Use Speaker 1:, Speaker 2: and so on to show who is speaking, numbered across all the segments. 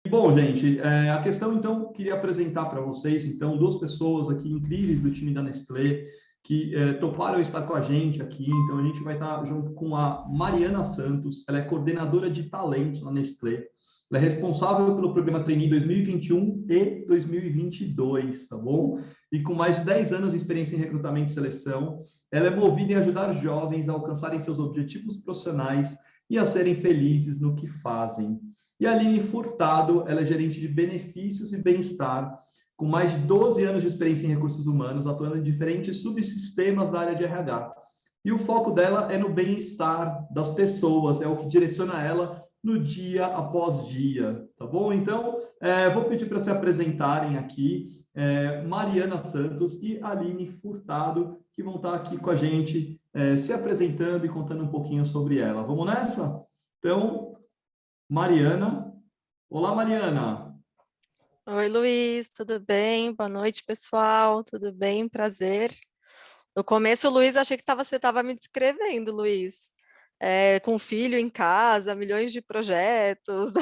Speaker 1: Bom, gente, a questão, então, queria apresentar para vocês, então, duas pessoas aqui incríveis do time da Nestlé, que toparam estar com a gente aqui. Então, a gente vai estar junto com a Mariana Santos, ela é coordenadora de talentos na Nestlé. Ela é responsável pelo programa Trainee 2021 e 2022, tá bom? E com mais de 10 anos de experiência em recrutamento e seleção, ela é movida em ajudar jovens a alcançarem seus objetivos profissionais e a serem felizes no que fazem. E a Aline Furtado, ela é gerente de benefícios e bem-estar, com mais de 12 anos de experiência em recursos humanos, atuando em diferentes subsistemas da área de RH. E o foco dela é no bem-estar das pessoas, é o que direciona ela no dia após dia, tá bom? Então, vou pedir para se apresentarem aqui, Mariana Santos e Aline Furtado, que vão estar aqui com a gente, se apresentando e contando um pouquinho sobre ela. Vamos nessa? Então, Mariana. Olá, Mariana.
Speaker 2: Oi, Luiz, tudo bem? Boa noite, pessoal. Tudo bem? Prazer. No começo, Luiz, achei que você estava me descrevendo, Luiz. Com filho em casa, milhões de projetos.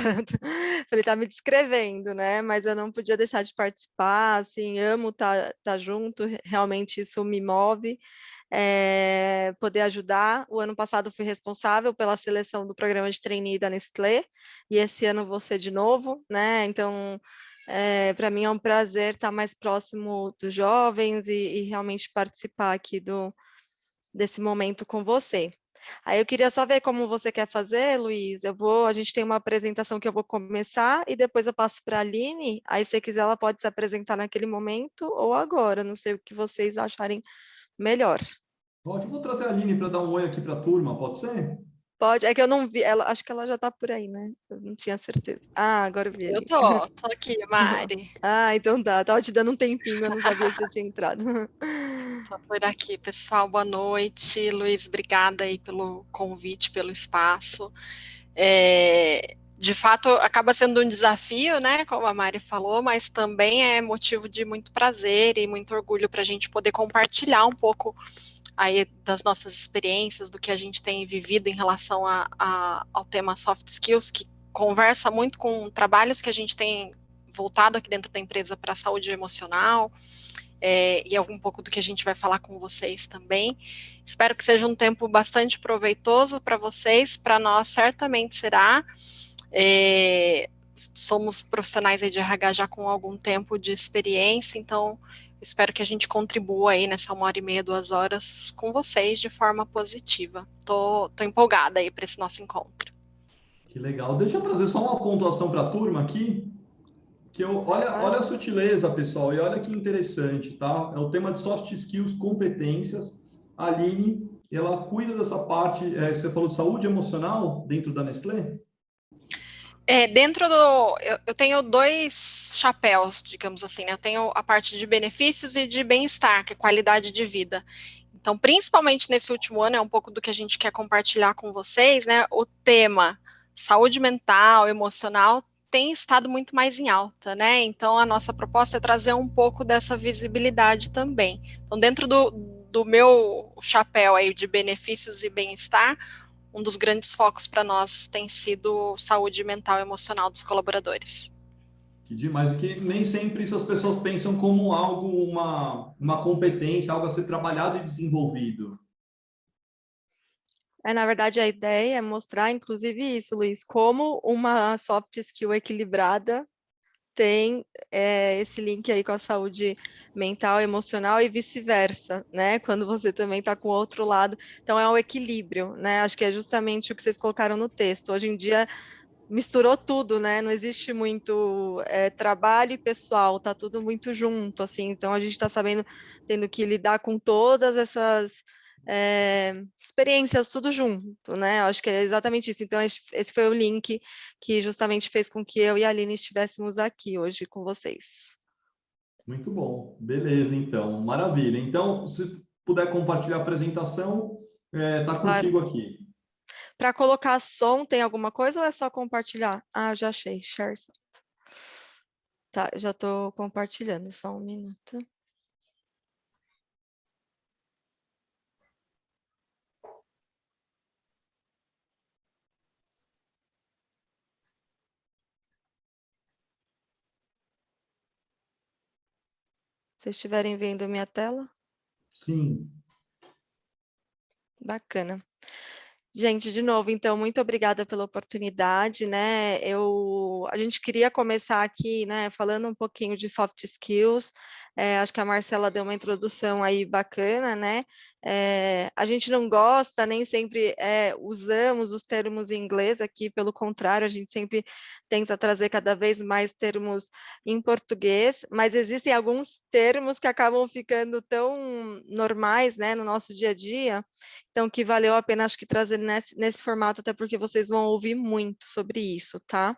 Speaker 2: Falei, tá me descrevendo, né? Mas eu não podia deixar de participar, assim, amo tá junto, realmente isso me move. Poder ajudar. O ano passado fui responsável pela seleção do programa de trainee da Nestlé, e esse ano vou ser de novo, né? Então, para mim é um prazer estar mais próximo dos jovens e realmente participar aqui desse momento com você. Aí eu queria só ver como você quer fazer, Luiz. A gente tem uma apresentação que eu vou começar e depois eu passo para a Aline. Aí, se quiser, ela pode se apresentar naquele momento ou agora. Não sei o que vocês acharem melhor.
Speaker 1: Ótimo, vou trazer a Aline para dar um oi aqui para a turma, pode ser?
Speaker 2: Pode, é que eu não vi, acho que ela já está por aí, né? Eu não tinha certeza. Ah, agora eu vi
Speaker 3: Eu
Speaker 2: ali.
Speaker 3: tô aqui, Mari.
Speaker 2: Ah, então tá. Tava te dando um tempinho, eu não sabia se você tinha entrado.
Speaker 3: Tô por aqui, pessoal. Boa noite. Luiz, obrigada aí pelo convite, pelo espaço. De fato, acaba sendo um desafio, né? Como a Mari falou, mas também é motivo de muito prazer e muito orgulho para a gente poder compartilhar um pouco aí das nossas experiências, do que a gente tem vivido em relação ao tema soft skills, que conversa muito com trabalhos que a gente tem voltado aqui dentro da empresa para a saúde emocional, e é um pouco do que a gente vai falar com vocês também. Espero que seja um tempo bastante proveitoso para vocês, para nós certamente será. Somos profissionais de RH já com algum tempo de experiência, então espero que a gente contribua aí nessa 1h30, 2 horas com vocês de forma positiva. Tô empolgada aí para esse nosso encontro.
Speaker 1: Que legal. Deixa eu trazer só uma pontuação para a turma aqui, olha a sutileza, pessoal, e olha que interessante, tá? É o tema de soft skills, competências. A Aline, ela cuida dessa parte, você falou de saúde emocional dentro da Nestlé?
Speaker 3: Dentro do. Eu tenho dois chapéus, digamos assim, né? Eu tenho a parte de benefícios e de bem-estar, que é qualidade de vida. Então, principalmente nesse último ano, é um pouco do que a gente quer compartilhar com vocês, né? O tema saúde mental, emocional, tem estado muito mais em alta, né? Então, a nossa proposta é trazer um pouco dessa visibilidade também. Então, dentro do meu chapéu aí de benefícios e bem-estar, um dos grandes focos para nós tem sido saúde mental e emocional dos colaboradores.
Speaker 1: Que demais, e que nem sempre isso as pessoas pensam como algo, uma competência, algo a ser trabalhado e desenvolvido.
Speaker 2: Na verdade, a ideia é mostrar, inclusive, isso, Luiz, como uma soft skill equilibrada tem esse link aí com a saúde mental, emocional e vice-versa, né? Quando você também está com o outro lado. Então, é um equilíbrio, né? Acho que é justamente o que vocês colocaram no texto. Hoje em dia, misturou tudo, né? Não existe muito trabalho e pessoal, tá tudo muito junto, assim. Então, a gente está sabendo, tendo que lidar com todas essas experiências tudo junto, né? Acho que é exatamente isso. Então, esse foi o link que justamente fez com que eu e a Aline estivéssemos aqui hoje com vocês.
Speaker 1: Muito bom. Beleza, então. Maravilha. Então, se puder compartilhar a apresentação, tá
Speaker 2: Claro.
Speaker 1: contigo aqui.
Speaker 2: Para colocar som, tem alguma coisa ou é só compartilhar? Ah, já achei. Share. Tá, já estou compartilhando, só um minuto. vocês estiverem vendo minha tela.
Speaker 1: Sim.
Speaker 2: Bacana. Gente, de novo, então, muito obrigada pela oportunidade, né? A gente queria começar aqui, né, falando um pouquinho de soft skills. Acho que a Marcela deu uma introdução aí bacana, né? A gente não gosta, nem sempre usamos os termos em inglês aqui, pelo contrário, a gente sempre tenta trazer cada vez mais termos em português, mas existem alguns termos que acabam ficando tão normais, né, no nosso dia a dia, então que valeu a pena, acho que, trazer nesse formato, até porque vocês vão ouvir muito sobre isso, tá?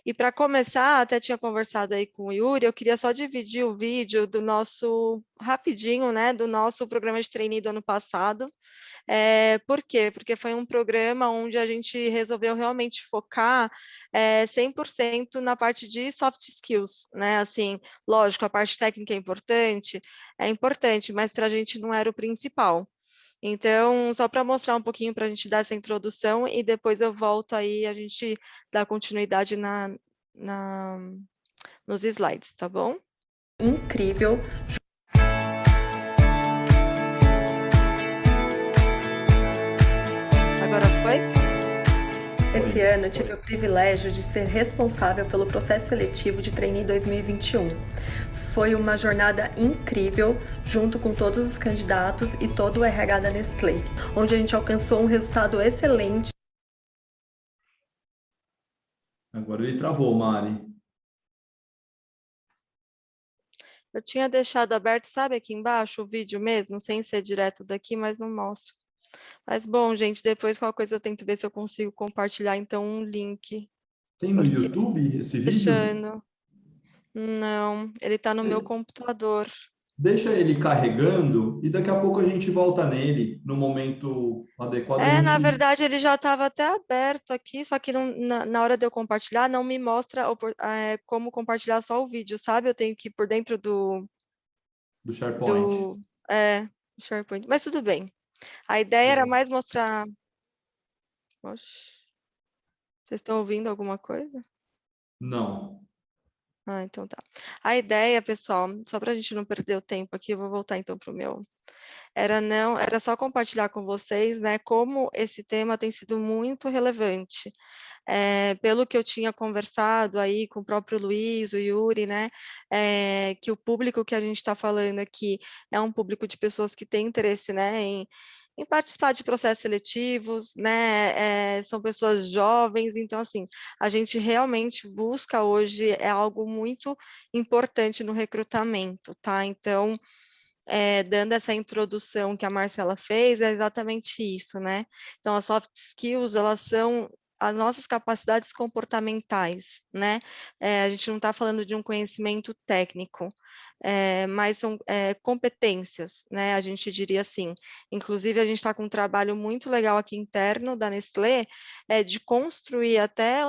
Speaker 2: E para começar, até tinha conversado aí com o Yuri, eu queria só dividir o vídeo do nosso, rapidinho, né, do nosso programa de trainee do ano passado. Por quê? Porque foi um programa onde a gente resolveu realmente focar 100% na parte de soft skills, né? Assim, lógico, a parte técnica é importante, mas para a gente não era o principal. Então, só para mostrar um pouquinho, para a gente dar essa introdução, e depois eu volto aí, a gente dá continuidade nos slides, tá bom? Incrível. Agora foi? Esse ano eu tive o privilégio de ser responsável pelo processo seletivo de trainee 2021. Foi uma jornada incrível, junto com todos os candidatos e todo o RH da Nestlé, onde a gente alcançou um resultado excelente.
Speaker 1: Agora ele travou, Mari.
Speaker 2: Eu tinha deixado aberto, sabe, aqui embaixo, o vídeo mesmo, sem ser direto daqui, mas não mostra. Mas, bom, gente, depois qualquer coisa eu tento ver se eu consigo compartilhar, então, um link.
Speaker 1: Tem no YouTube esse vídeo?
Speaker 2: Fechando. Não, ele está no meu computador.
Speaker 1: Deixa ele carregando e daqui a pouco a gente volta nele no momento adequado.
Speaker 2: Na verdade, ele já estava até aberto aqui, só que na hora de eu compartilhar, não me mostra como compartilhar só o vídeo, sabe? Eu tenho que ir por dentro do
Speaker 1: SharePoint.
Speaker 2: SharePoint. Mas tudo bem. A ideia era mais mostrar... Oxe. Vocês estão ouvindo alguma coisa?
Speaker 1: Não.
Speaker 2: Ah, então tá. A ideia, pessoal, só para a gente não perder o tempo aqui, eu vou voltar então para o meu. Era só compartilhar com vocês, né, como esse tema tem sido muito relevante. Pelo que eu tinha conversado aí com o próprio Luiz, o Yuri, né, que o público que a gente está falando aqui é um público de pessoas que têm interesse, né, em participar de processos seletivos, né, são pessoas jovens, então, assim, a gente realmente busca hoje algo muito importante no recrutamento, tá? Então, dando essa introdução que a Marcela fez, é exatamente isso, né? Então, as soft skills, elas são as nossas capacidades comportamentais, né? A gente não está falando de um conhecimento técnico, mas são competências, né? A gente diria assim. Inclusive, a gente está com um trabalho muito legal aqui interno da Nestlé, de construir até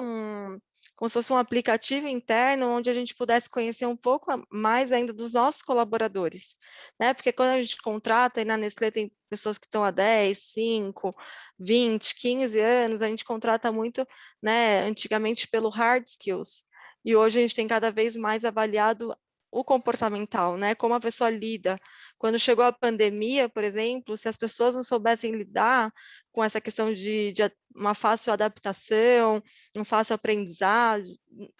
Speaker 2: como se fosse um aplicativo interno onde a gente pudesse conhecer um pouco mais ainda dos nossos colaboradores, né? Porque quando a gente contrata, e na Nestlé tem pessoas que estão há 10, 5, 20, 15 anos, a gente contrata muito, né, antigamente pelo hard skills, e hoje a gente tem cada vez mais avaliado o comportamental, né, como a pessoa lida. Quando chegou a pandemia, por exemplo, se as pessoas não soubessem lidar com essa questão de uma fácil adaptação, um fácil aprendizado,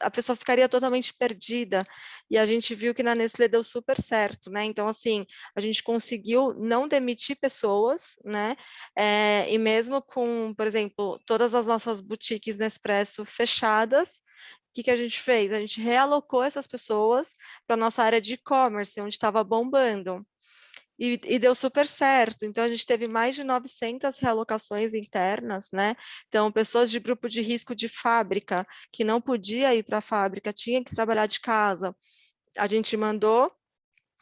Speaker 2: a pessoa ficaria totalmente perdida, e a gente viu que na Nestlé deu super certo, né, então, assim, a gente conseguiu não demitir pessoas, né, e mesmo com, por exemplo, todas as nossas boutiques Nespresso fechadas, o que a gente fez? A gente realocou essas pessoas para a nossa área de e-commerce, onde estava bombando. E deu super certo. Então, a gente teve mais de 900 realocações internas, né? Então, pessoas de grupo de risco de fábrica, que não podia ir para a fábrica, tinha que trabalhar de casa. A gente mandou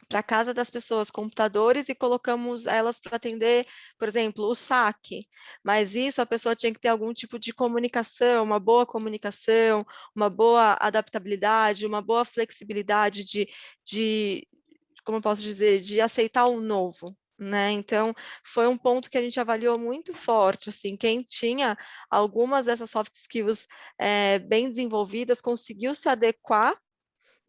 Speaker 2: para a casa das pessoas computadores e colocamos elas para atender, por exemplo, o saque. Mas isso a pessoa tinha que ter algum tipo de comunicação, uma boa adaptabilidade, uma boa flexibilidade como eu posso dizer, de aceitar o novo, né? Então, foi um ponto que a gente avaliou muito forte, assim, quem tinha algumas dessas soft skills bem desenvolvidas conseguiu se adequar,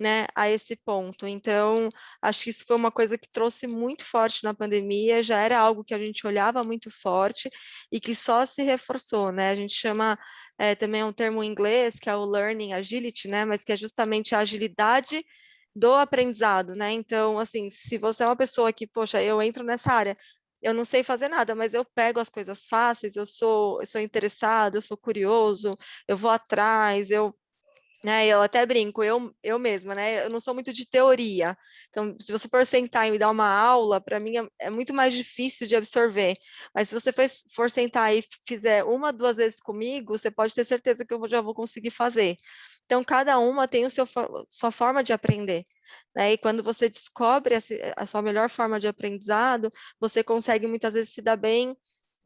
Speaker 2: né, a esse ponto. Então, acho que isso foi uma coisa que trouxe muito forte na pandemia, já era algo que a gente olhava muito forte e que só se reforçou, né? A gente chama também um termo em inglês, que é o Learning Agility, né? Mas que é justamente a agilidade do aprendizado, né? Então, assim, se você é uma pessoa que, poxa, eu entro nessa área, eu não sei fazer nada, mas eu pego as coisas fáceis, eu sou interessado, eu sou curioso, eu vou atrás, eu até brinco, eu mesma, né? Eu não sou muito de teoria. Então, se você for sentar e me dar uma aula, para mim é muito mais difícil de absorver. Mas se você for sentar e fizer uma, duas vezes comigo, você pode ter certeza que eu já vou conseguir fazer. Então, cada uma tem sua forma de aprender. Né? E quando você descobre a sua melhor forma de aprendizado, você consegue muitas vezes se dar bem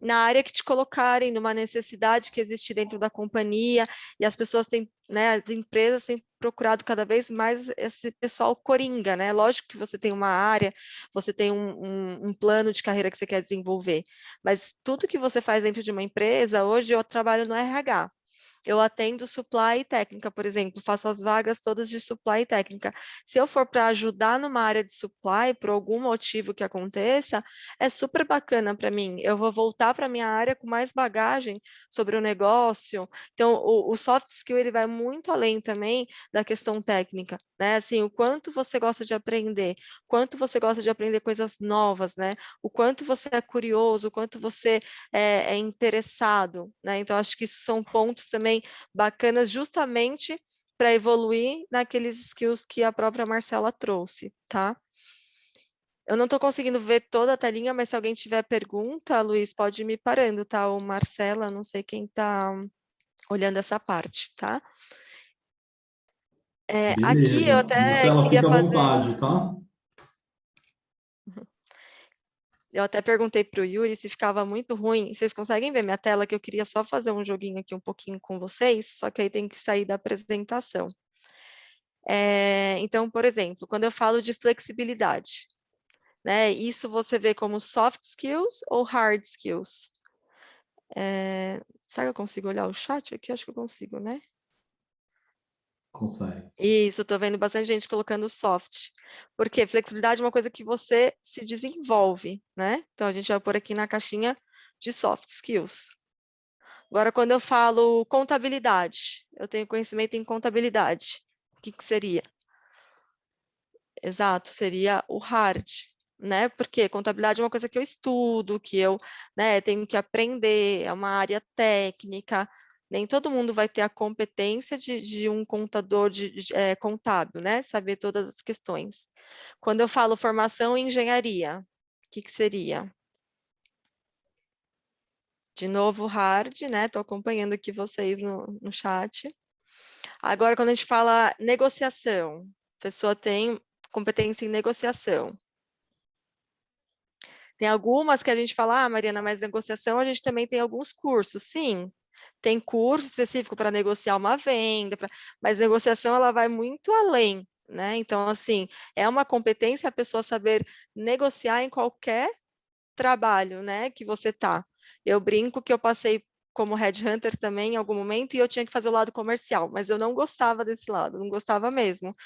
Speaker 2: na área que te colocarem, numa necessidade que existe dentro da companhia, e as pessoas têm, né, as empresas têm procurado cada vez mais esse pessoal coringa, né? Lógico que você tem uma área, você tem um plano de carreira que você quer desenvolver, mas tudo que você faz dentro de uma empresa, hoje eu trabalho no RH. Eu atendo supply e técnica, por exemplo, faço as vagas todas de supply e técnica. Se eu for para ajudar numa área de supply, por algum motivo que aconteça, é super bacana para mim. Eu vou voltar para a minha área com mais bagagem sobre o negócio. Então, o soft skill ele vai muito além também da questão técnica, né? Assim, o quanto você gosta de aprender, quanto você gosta de aprender coisas novas, né? O quanto você é curioso, o quanto você é interessado, né? Então, acho que isso são pontos também bacanas justamente para evoluir naqueles skills que a própria Marcela trouxe, tá? Eu não estou conseguindo ver toda a telinha, mas se alguém tiver pergunta, Luiz, pode ir me parando, tá? Ou Marcela, não sei quem está olhando essa parte, tá? Aqui eu
Speaker 1: Beleza.
Speaker 2: até
Speaker 1: Marcela,
Speaker 2: queria
Speaker 1: fica à
Speaker 2: fazer...
Speaker 1: vontade, tá?
Speaker 2: Eu até perguntei para o Yuri se ficava muito ruim. Vocês conseguem ver minha tela? Que eu queria só fazer um joguinho aqui um pouquinho com vocês, só que aí tem que sair da apresentação. Então, por exemplo, quando eu falo de flexibilidade, né, isso você vê como soft skills ou hard skills? Será que eu consigo olhar o chat aqui? Acho que eu consigo, né?
Speaker 1: Consegue.
Speaker 2: Isso, estou vendo bastante gente colocando soft. Porque flexibilidade é uma coisa que você se desenvolve, né? Então, a gente vai pôr aqui na caixinha de soft skills. Agora, quando eu falo contabilidade, eu tenho conhecimento em contabilidade. O que seria? Exato, seria o hard, né? Porque contabilidade é uma coisa que eu estudo, que eu, né, tenho que aprender, é uma área técnica. Nem todo mundo vai ter a competência de um contador contábil, né? Saber todas as questões. Quando eu falo formação em engenharia, o que seria? De novo, hard, né? Estou acompanhando aqui vocês no chat. Agora, quando a gente fala negociação, a pessoa tem competência em negociação. Tem algumas que a gente fala, Mariana, mas negociação a gente também tem alguns cursos. Sim, tem curso específico para negociar uma venda, mas negociação ela vai muito além, né? Então, assim, é uma competência a pessoa saber negociar em qualquer trabalho, né, que você tá. Eu brinco que eu passei como headhunter também em algum momento e eu tinha que fazer o lado comercial, mas eu não gostava desse lado, não gostava mesmo.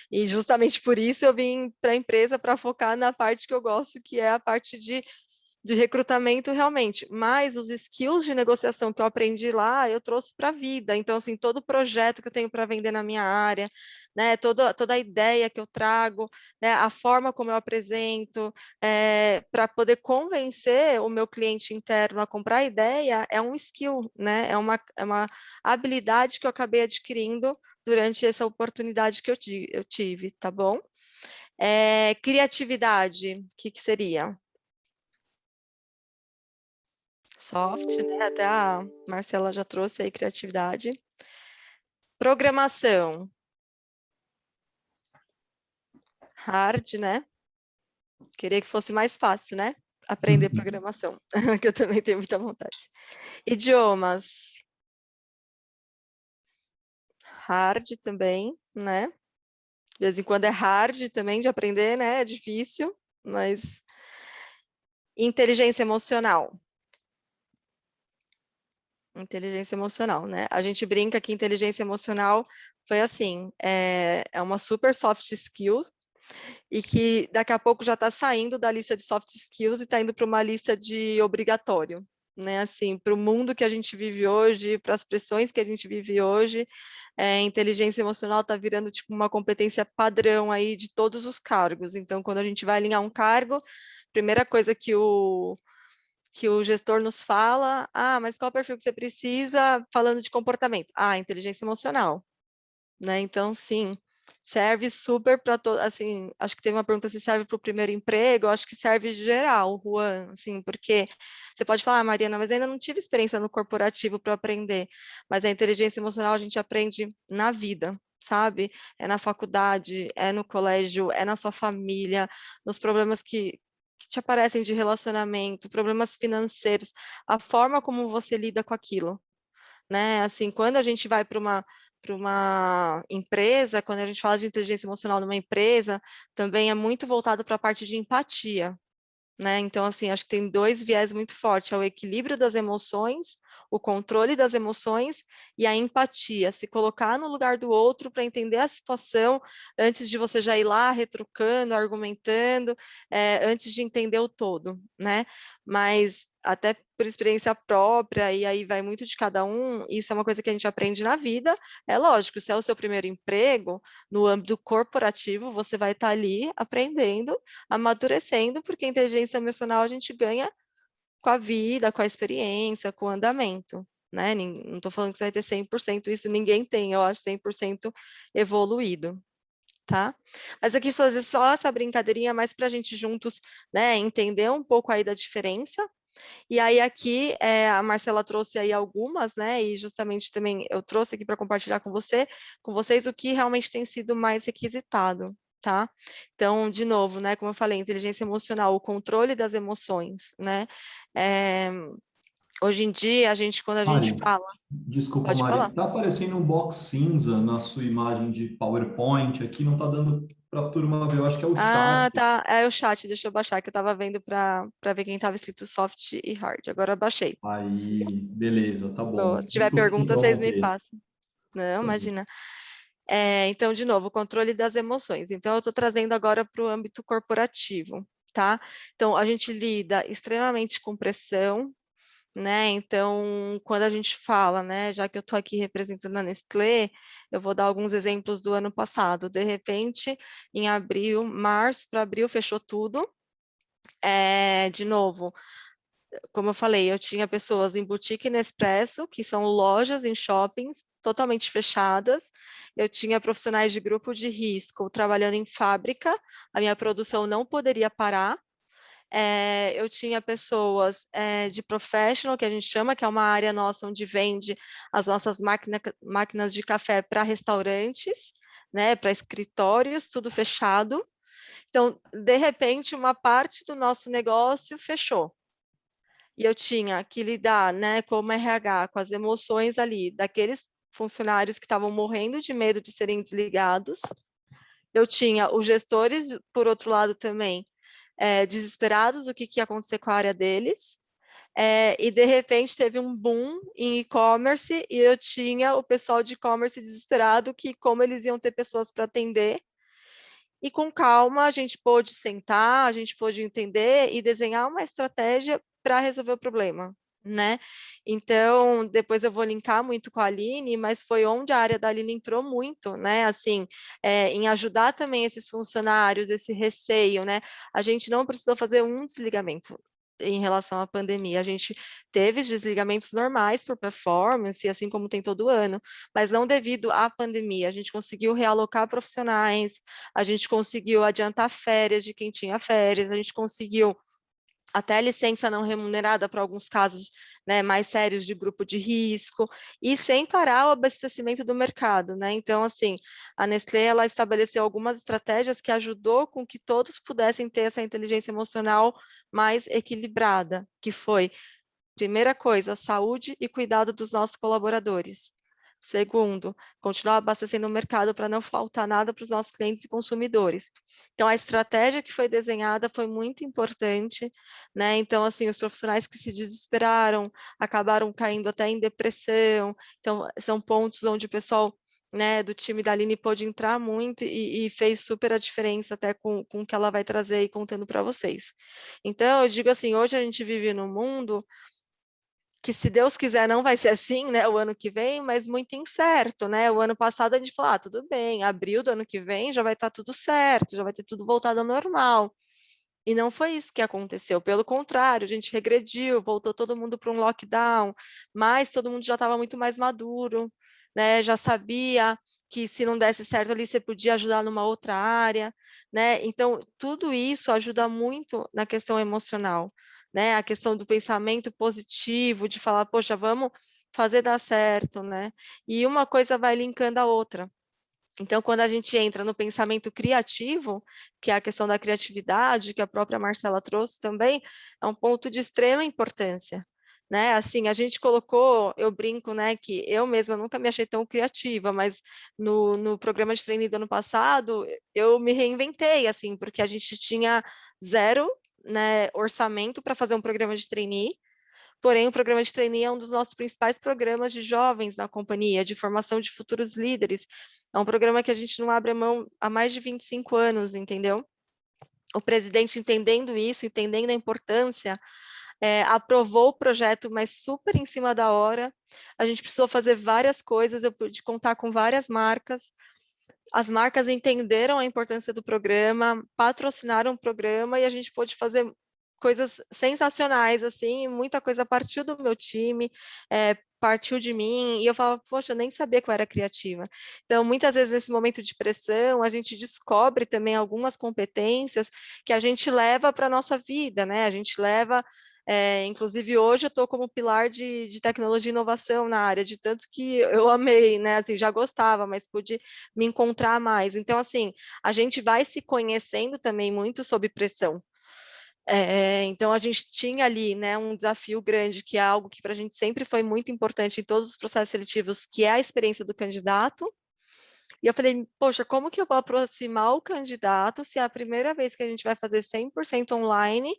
Speaker 2: E justamente por isso eu vim para a empresa para focar na parte que eu gosto, que é a parte de recrutamento realmente, mas os skills de negociação que eu aprendi lá, eu trouxe para a vida. Então, assim, todo projeto que eu tenho para vender na minha área, né, toda a ideia que eu trago, né, a forma como eu apresento, para poder convencer o meu cliente interno a comprar a ideia, é um skill, né, é uma habilidade que eu acabei adquirindo durante essa oportunidade que eu tive, tá bom? Criatividade, o que seria? Soft, né? Até a Marcela já trouxe aí criatividade. Programação. Hard, né? Queria que fosse mais fácil, né? Aprender programação, que eu também tenho muita vontade. Idiomas. Hard também, né? De vez em quando é hard também de aprender, né? É difícil, mas... Inteligência emocional. Inteligência emocional, né? A gente brinca que inteligência emocional foi assim, é uma super soft skill e que daqui a pouco já está saindo da lista de soft skills e está indo para uma lista de obrigatório, né? Assim, para o mundo que a gente vive hoje, para as pressões que a gente vive hoje, inteligência emocional está virando tipo uma competência padrão aí de todos os cargos. Então, quando a gente vai alinhar um cargo, primeira coisa que o gestor nos fala, mas qual perfil que você precisa falando de comportamento? Inteligência emocional, né? Então, sim, serve super para todo, assim, acho que teve uma pergunta se serve para o primeiro emprego, eu acho que serve geral, Juan, assim, porque você pode falar, Mariana, mas ainda não tive experiência no corporativo para aprender, mas a inteligência emocional a gente aprende na vida, sabe? É na faculdade, é no colégio, é na sua família, nos problemas que te aparecem de relacionamento, problemas financeiros, a forma como você lida com aquilo, né? Assim, quando a gente vai para uma empresa, quando a gente fala de inteligência emocional numa empresa, também é muito voltado para a parte de empatia, né? Então, assim, acho que tem dois viés muito fortes, é o equilíbrio das emoções, o controle das emoções e a empatia, se colocar no lugar do outro para entender a situação antes de você já ir lá retrucando, argumentando, antes de entender o todo, né? Mas até por experiência própria, e aí vai muito de cada um, isso é uma coisa que a gente aprende na vida, é lógico, se é o seu primeiro emprego, no âmbito corporativo, você vai estar ali aprendendo, amadurecendo, porque a inteligência emocional a gente ganha com a vida, com a experiência, com o andamento, né? Não estou falando que você vai ter 100%, isso ninguém tem, eu acho 100% evoluído, tá? Mas aqui fazer só essa brincadeirinha mais para a gente juntos, né, entender um pouco aí da diferença. E aí aqui a Marcela trouxe aí algumas, né? E justamente também eu trouxe aqui para compartilhar com vocês o que realmente tem sido mais requisitado, tá? Então, de novo, né? Como eu falei, inteligência emocional, o controle das emoções, né? Hoje em dia, quando a gente
Speaker 1: Mari,
Speaker 2: fala,
Speaker 1: desculpa,
Speaker 2: pode
Speaker 1: Mari,
Speaker 2: falar.
Speaker 1: está aparecendo um box cinza na sua imagem de PowerPoint aqui, não está dando para a turma ver, eu acho que é o chat.
Speaker 2: Tá. É o chat, deixa eu baixar, que eu estava vendo para ver quem estava escrito soft e hard. Agora eu baixei.
Speaker 1: Aí, beleza, tá
Speaker 2: Boa.
Speaker 1: bom.
Speaker 2: Se tiver
Speaker 1: Desculpa te
Speaker 2: pergunta, vocês me
Speaker 1: interromper.
Speaker 2: passam. Não, imagina. Então, de novo, o controle das emoções. Então, eu estou trazendo agora para o âmbito corporativo, tá? Então, a gente lida extremamente com pressão, né? Então, quando a gente fala, né, já que eu estou aqui representando a Nestlé, eu vou dar alguns exemplos do ano passado. De repente, em abril, março para abril, fechou tudo. De novo, como eu falei, eu tinha pessoas em boutique Nespresso, que são lojas em shoppings totalmente fechadas. Eu tinha profissionais de grupo de risco trabalhando em fábrica, a minha produção não poderia parar. Eu tinha pessoas de professional, que a gente chama, que é uma área nossa onde vende as nossas máquinas de café para restaurantes, né, para escritórios, tudo fechado. Então, de repente, uma parte do nosso negócio fechou. E eu tinha que lidar, né, como RH, com as emoções ali daqueles funcionários que estavam morrendo de medo de serem desligados. Eu tinha os gestores, por outro lado, também desesperados do que ia acontecer com a área deles. E de repente teve um boom em e-commerce e eu tinha o pessoal de e-commerce desesperado que como eles iam ter pessoas para atender. E com calma a gente pôde sentar, a gente pôde entender e desenhar uma estratégia para resolver o problema, né? Então, depois eu vou linkar muito com a Aline, mas foi onde a área da Aline entrou muito, né? Assim, em ajudar também esses funcionários, esse receio, né? A gente não precisou fazer um desligamento em relação à pandemia. A gente teve desligamentos normais por performance, assim como tem todo ano, mas não devido à pandemia. A gente conseguiu realocar profissionais, a gente conseguiu adiantar férias de quem tinha férias, a gente conseguiu até licença não remunerada para alguns casos, né, mais sérios de grupo de risco, e sem parar o abastecimento do mercado, né? Então, assim, a Nestlé, ela estabeleceu algumas estratégias que ajudou com que todos pudessem ter essa inteligência emocional mais equilibrada, que foi, primeira coisa, saúde e cuidado dos nossos colaboradores. Segundo, continuar abastecendo o mercado para não faltar nada para os nossos clientes e consumidores. Então, a estratégia que foi desenhada foi muito importante, né? Então, assim, os profissionais que se desesperaram acabaram caindo até em depressão. Então, são pontos onde o pessoal, né, do time da Aline pôde entrar muito e fez super a diferença até com o que ela vai trazer e contando para vocês. Então, eu digo assim, hoje a gente vive num mundo que, se Deus quiser, não vai ser assim, né, o ano que vem, mas muito incerto, né? O ano passado a gente falou, tudo bem, abril do ano que vem já vai estar tudo certo, já vai ter tudo voltado ao normal. E não foi isso que aconteceu, pelo contrário, a gente regrediu, voltou todo mundo para um lockdown, mas todo mundo já estava muito mais maduro, né? Já sabia que, se não desse certo ali, você podia ajudar numa outra área, né? Então, tudo isso ajuda muito na questão emocional, né? A questão do pensamento positivo, de falar, poxa, vamos fazer dar certo, né? E uma coisa vai linkando a outra. Então, quando a gente entra no pensamento criativo, que é a questão da criatividade, que a própria Marcela trouxe também, é um ponto de extrema importância, né? Assim, a gente colocou, eu brinco, né, que eu mesma nunca me achei tão criativa, mas no programa de trainee do ano passado, eu me reinventei, assim, porque a gente tinha zero, né, orçamento para fazer um programa de trainee. Porém, o programa de trainee é um dos nossos principais programas de jovens na companhia, de formação de futuros líderes. É um programa que a gente não abre mão há mais de 25 anos, entendeu? O presidente, entendendo isso, entendendo a importância, aprovou o projeto, mas super em cima da hora. A gente precisou fazer várias coisas, eu pude contar com várias marcas. As marcas entenderam a importância do programa, patrocinaram o programa e a gente pôde fazer coisas sensacionais, assim, muita coisa partiu do meu time, partiu de mim, e eu falava, poxa, eu nem sabia que eu era criativa. Então, muitas vezes, nesse momento de pressão, a gente descobre também algumas competências que a gente leva para a nossa vida, né? A gente leva, inclusive hoje eu estou como pilar de tecnologia e inovação na área, de tanto que eu amei, né? Assim, já gostava, mas pude me encontrar mais. Então, assim, a gente vai se conhecendo também muito sob pressão. Então, a gente tinha ali, né, um desafio grande, que é algo que para a gente sempre foi muito importante em todos os processos seletivos, que é a experiência do candidato. E eu falei, poxa, como que eu vou aproximar o candidato se é a primeira vez que a gente vai fazer 100% online?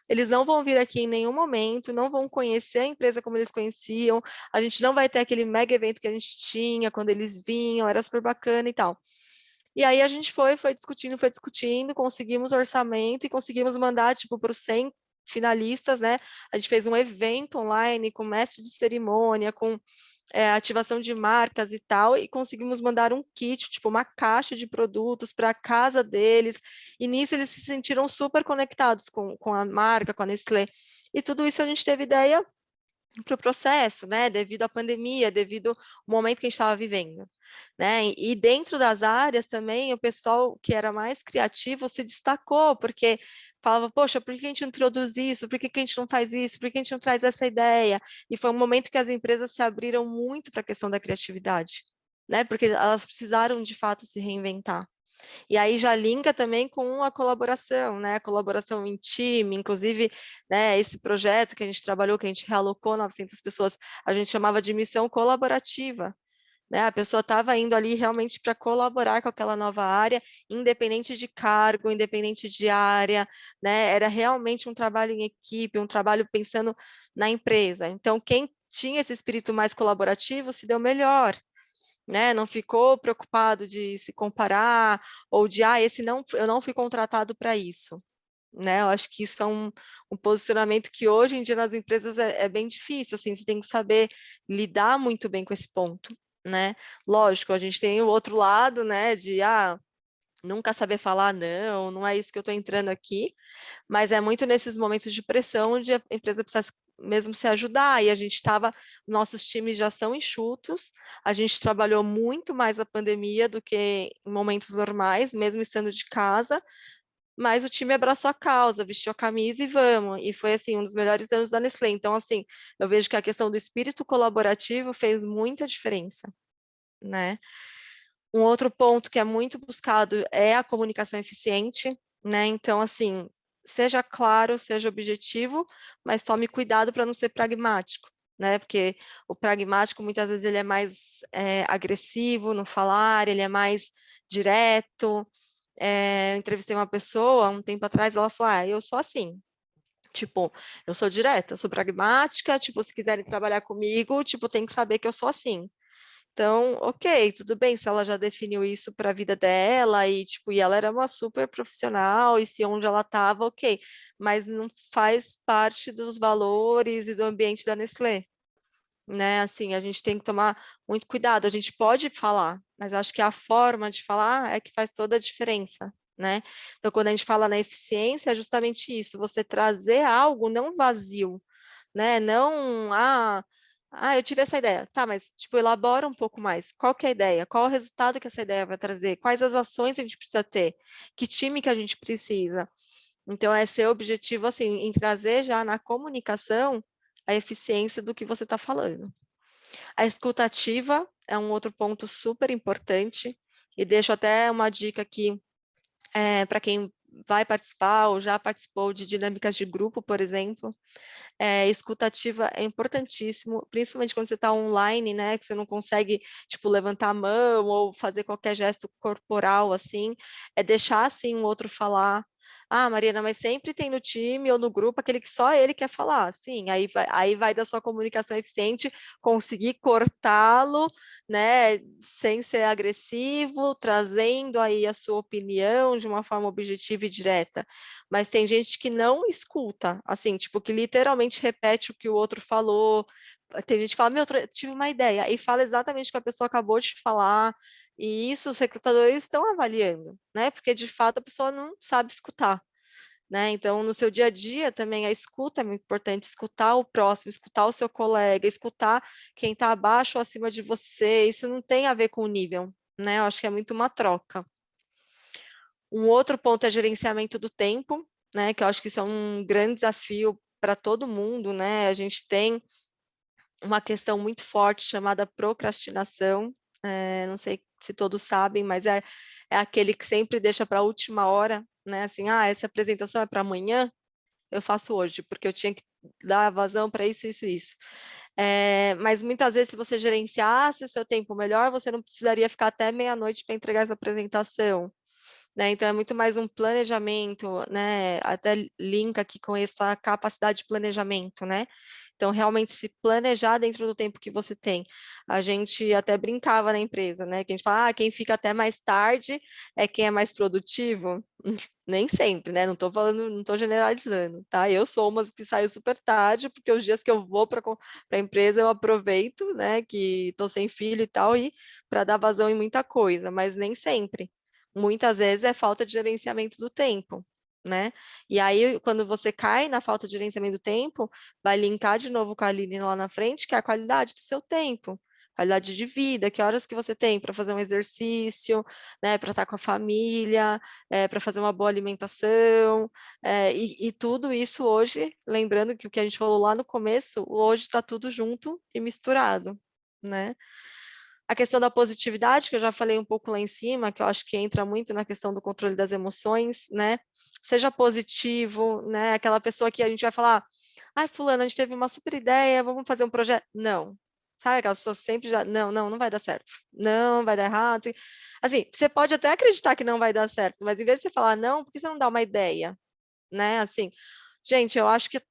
Speaker 2: Eles não vão vir aqui em nenhum momento, não vão conhecer a empresa como eles conheciam, a gente não vai ter aquele mega evento que a gente tinha quando eles vinham, era super bacana e tal. E aí a gente foi discutindo, conseguimos orçamento e conseguimos mandar, tipo, para os 100 finalistas, né? A gente fez um evento online com mestre de cerimônia, com ativação de marcas e tal, e conseguimos mandar um kit, tipo, uma caixa de produtos para a casa deles, e nisso eles se sentiram super conectados com a marca, com a Nestlé. E tudo isso a gente teve ideia para o processo, né, devido à pandemia, devido ao momento que a gente estava vivendo, né, e dentro das áreas também, o pessoal que era mais criativo se destacou, porque falava, poxa, por que a gente não introduz isso, por que a gente não faz isso, por que a gente não traz essa ideia, e foi um momento que as empresas se abriram muito para a questão da criatividade, né, porque elas precisaram, de fato, se reinventar. E aí já linka também com a colaboração, né? A colaboração em time, inclusive, né, esse projeto que a gente trabalhou, que a gente realocou 900 pessoas, a gente chamava de missão colaborativa. Né? A pessoa estava indo ali realmente para colaborar com aquela nova área, independente de cargo, independente de área, né? Era realmente um trabalho em equipe, um trabalho pensando na empresa. Então, quem tinha esse espírito mais colaborativo se deu melhor, né? Não ficou preocupado de se comparar ou de, eu não fui contratado para isso. Né? Eu acho que isso é um posicionamento que hoje em dia nas empresas é bem difícil, assim, você tem que saber lidar muito bem com esse ponto, né? Lógico, a gente tem o outro lado, né, de, nunca saber falar, não é isso que eu estou entrando aqui, mas é muito nesses momentos de pressão onde a empresa precisa mesmo se ajudar, e a gente estava, nossos times já são enxutos, a gente trabalhou muito mais na pandemia do que em momentos normais, mesmo estando de casa, mas o time abraçou a causa, vestiu a camisa e vamos, e foi, assim, um dos melhores anos da Nestlé. Então, assim, eu vejo que a questão do espírito colaborativo fez muita diferença, né? Um outro ponto que é muito buscado é a comunicação eficiente, né? Então, assim, seja claro, seja objetivo, mas tome cuidado para não ser pragmático, né? Porque o pragmático, muitas vezes, ele é mais agressivo no falar, ele é mais direto. Eu entrevistei uma pessoa, um tempo atrás, ela falou, eu sou assim. Tipo, eu sou direta, eu sou pragmática, tipo, se quiserem trabalhar comigo, tipo, tem que saber que eu sou assim. Então, ok, tudo bem se ela já definiu isso para a vida dela e, tipo, e ela era uma super profissional e se onde ela estava, ok, mas não faz parte dos valores e do ambiente da Nestlé, né? Assim, a gente tem que tomar muito cuidado. A gente pode falar, mas acho que a forma de falar é que faz toda a diferença, né? Então, quando a gente fala na eficiência, é justamente isso, você trazer algo não vazio, né? Não, eu tive essa ideia. Tá, mas tipo, elabora um pouco mais. Qual que é a ideia? Qual o resultado que essa ideia vai trazer? Quais as ações a gente precisa ter? Que time que a gente precisa? Então, é ser objetivo, assim, em trazer já na comunicação a eficiência do que você está falando. A escuta ativa é um outro ponto super importante, e deixo até uma dica aqui para quem vai participar ou já participou de dinâmicas de grupo, por exemplo. Escuta ativa é importantíssimo, principalmente quando você está online, né, que você não consegue, tipo, levantar a mão ou fazer qualquer gesto corporal, assim, deixar, assim, um outro falar. Mariana, mas sempre tem no time ou no grupo aquele que só ele quer falar. Sim, aí vai da sua comunicação eficiente conseguir cortá-lo, né, sem ser agressivo, trazendo aí a sua opinião de uma forma objetiva e direta. Mas tem gente que não escuta, assim, tipo, que literalmente repete o que o outro falou. Tem gente que fala, eu tive uma ideia, e fala exatamente o que a pessoa acabou de falar, e isso os recrutadores estão avaliando, né? Porque de fato a pessoa não sabe escutar, né? Então, no seu dia a dia também a escuta é muito importante, escutar o próximo, escutar o seu colega, escutar quem está abaixo ou acima de você. Isso não tem a ver com o nível, né? Eu acho que é muito uma troca. Um outro ponto é gerenciamento do tempo, né? Que eu acho que isso é um grande desafio para todo mundo, né? A gente tem uma questão muito forte chamada procrastinação. Não sei se todos sabem, mas é aquele que sempre deixa para a última hora, né? Assim, essa apresentação é para amanhã, eu faço hoje, porque eu tinha que dar vazão para isso, isso, isso. Mas muitas vezes, se você gerenciasse o seu tempo melhor, você não precisaria ficar até meia-noite para entregar essa apresentação. Né? Então, é muito mais um planejamento, né? Até linka aqui com essa capacidade de planejamento, né? Então, realmente se planejar dentro do tempo que você tem. A gente até brincava na empresa, né? Que a gente fala, quem fica até mais tarde é quem é mais produtivo. Nem sempre, né? Não estou falando, não estou generalizando, tá? Eu sou uma que saio super tarde, porque os dias que eu vou para a empresa eu aproveito, né? Que estou sem filho e tal, e para dar vazão em muita coisa, mas nem sempre. Muitas vezes é falta de gerenciamento do tempo, né? E aí, quando você cai na falta de gerenciamento do tempo, vai linkar de novo com a Aline lá na frente, que é a qualidade do seu tempo, qualidade de vida, que horas que você tem para fazer um exercício, né, para estar com a família, para fazer uma boa alimentação, e tudo isso hoje, lembrando que o que a gente falou lá no começo, hoje está tudo junto e misturado, né? A questão da positividade, que eu já falei um pouco lá em cima, que eu acho que entra muito na questão do controle das emoções, né? Seja positivo, né? Aquela pessoa que a gente vai falar, fulano, a gente teve uma super ideia, vamos fazer um projeto. Não. Sabe, aquelas pessoas sempre já, não vai dar certo. Não, vai dar errado. Assim, você pode até acreditar que não vai dar certo, mas em vez de você falar não, por que você não dá uma ideia? Né? Assim, gente, eu acho que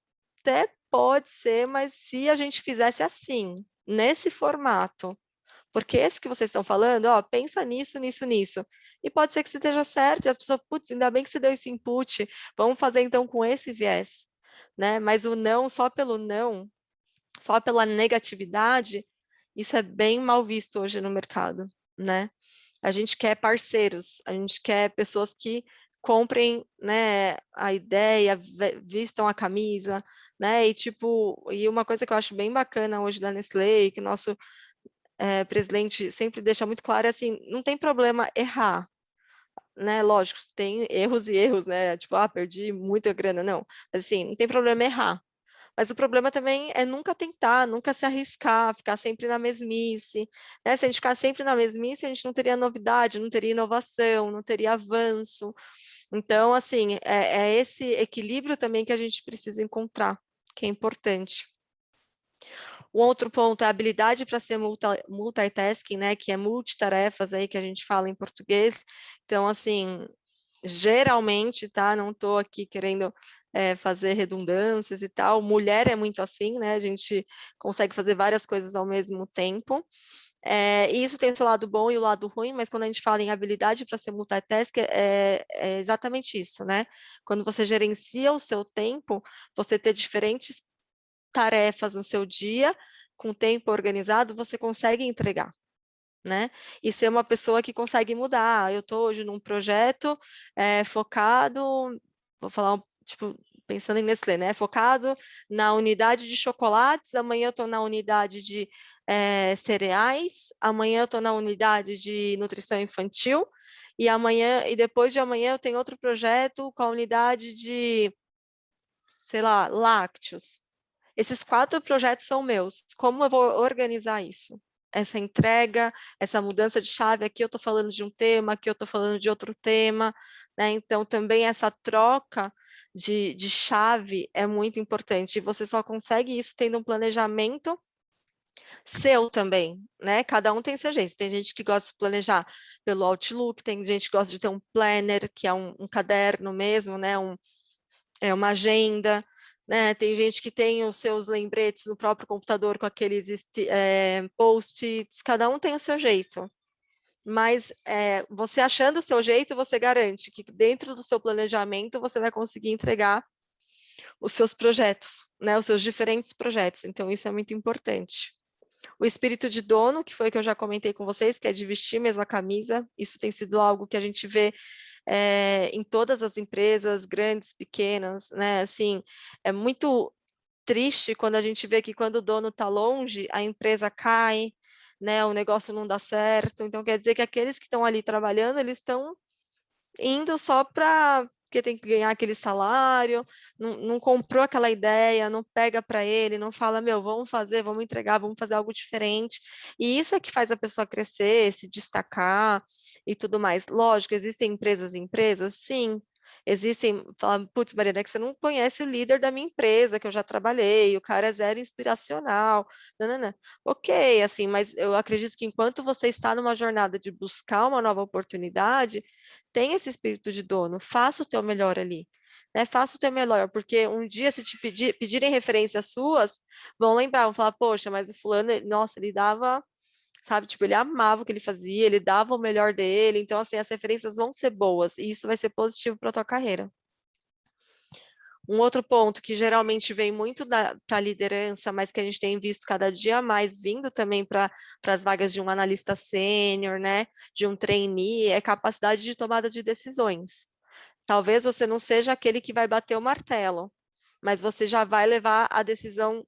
Speaker 2: até pode ser, mas se a gente fizesse assim, nesse formato, porque esse que vocês estão falando, pensa nisso, nisso, nisso. E pode ser que você esteja certo, e as pessoas, putz, ainda bem que você deu esse input, vamos fazer então com esse viés, né? Mas o não, só pela negatividade, isso é bem mal visto hoje no mercado, né? A gente quer parceiros, a gente quer pessoas que comprem, né, a ideia, vistam a camisa, né? E uma coisa que eu acho bem bacana hoje da Nestlé, que o nosso presidente sempre deixa muito claro, assim, não tem problema errar, né? Lógico, tem erros e erros, né? Tipo, perdi muita grana, não. Mas assim, não tem problema errar. Mas o problema também é nunca tentar, nunca se arriscar, ficar sempre na mesmice, né? Se a gente ficar sempre na mesmice, a gente não teria novidade, não teria inovação, não teria avanço. Então, assim, é esse equilíbrio também que a gente precisa encontrar, que é importante. O outro ponto é a habilidade para ser multitasking, né, que é multitarefas aí que a gente fala em português. Então, assim, geralmente, tá? Não estou aqui querendo fazer redundâncias e tal. Mulher é muito assim, né? A gente consegue fazer várias coisas ao mesmo tempo. E isso tem o seu lado bom e o lado ruim, mas quando a gente fala em habilidade para ser multitask, é exatamente isso, né? Quando você gerencia o seu tempo, você ter diferentes tarefas no seu dia, com tempo organizado, você consegue entregar, né? E ser uma pessoa que consegue mudar. Eu estou hoje num projeto focado, vou falar, tipo, pensando em Nestlé, né? Focado na unidade de chocolates, amanhã eu estou na unidade de cereais, amanhã eu estou na unidade de nutrição infantil, e amanhã, e depois de amanhã eu tenho outro projeto com a unidade de, sei lá, lácteos. Esses 4 projetos são meus. Como eu vou organizar isso? Essa entrega, essa mudança de chave, aqui eu estou falando de um tema, aqui eu estou falando de outro tema, né? Então, também essa troca de chave é muito importante. E você só consegue isso tendo um planejamento seu também, né? Cada um tem seu jeito. Tem gente que gosta de planejar pelo Outlook, tem gente que gosta de ter um planner, que é um caderno mesmo, né? Uma agenda, né? Tem gente que tem os seus lembretes no próprio computador com aqueles post-its, cada um tem o seu jeito. Mas você achando o seu jeito, você garante que dentro do seu planejamento você vai conseguir entregar os seus projetos, né? Os seus diferentes projetos. Então, isso é muito importante. O espírito de dono, que foi o que eu já comentei com vocês, que é de vestir mesmo a camisa, isso tem sido algo que a gente vê em todas as empresas, grandes, pequenas, né? Assim, é muito triste quando a gente vê que quando o dono está longe, a empresa cai, né? O negócio não dá certo. Então, quer dizer que aqueles que estão ali trabalhando, eles estão indo só para porque tem que ganhar aquele salário, não comprou aquela ideia, não pega para ele, não fala, meu, vamos fazer, vamos entregar, vamos fazer algo diferente. E isso é que faz a pessoa crescer, se destacar e tudo mais. Lógico, existem empresas e empresas, sim. Existem, fala, putz, Mariana, é que você não conhece o líder da minha empresa, que eu já trabalhei, o cara é zero inspiracional, nanana. Ok, assim, mas eu acredito que enquanto você está numa jornada de buscar uma nova oportunidade, tem esse espírito de dono, faça o teu melhor ali, né? Faça o teu melhor, porque um dia se te pedirem referências suas, vão lembrar, vão falar, poxa, mas o fulano, nossa, ele dava, sabe, tipo, ele amava o que ele fazia, ele dava o melhor dele, então, assim, as referências vão ser boas, e isso vai ser positivo para a tua carreira. Um outro ponto que geralmente vem muito para a liderança, mas que a gente tem visto cada dia mais vindo também para as vagas de um analista sênior, né, de um trainee, é capacidade de tomada de decisões. Talvez você não seja aquele que vai bater o martelo, mas você já vai levar a decisão,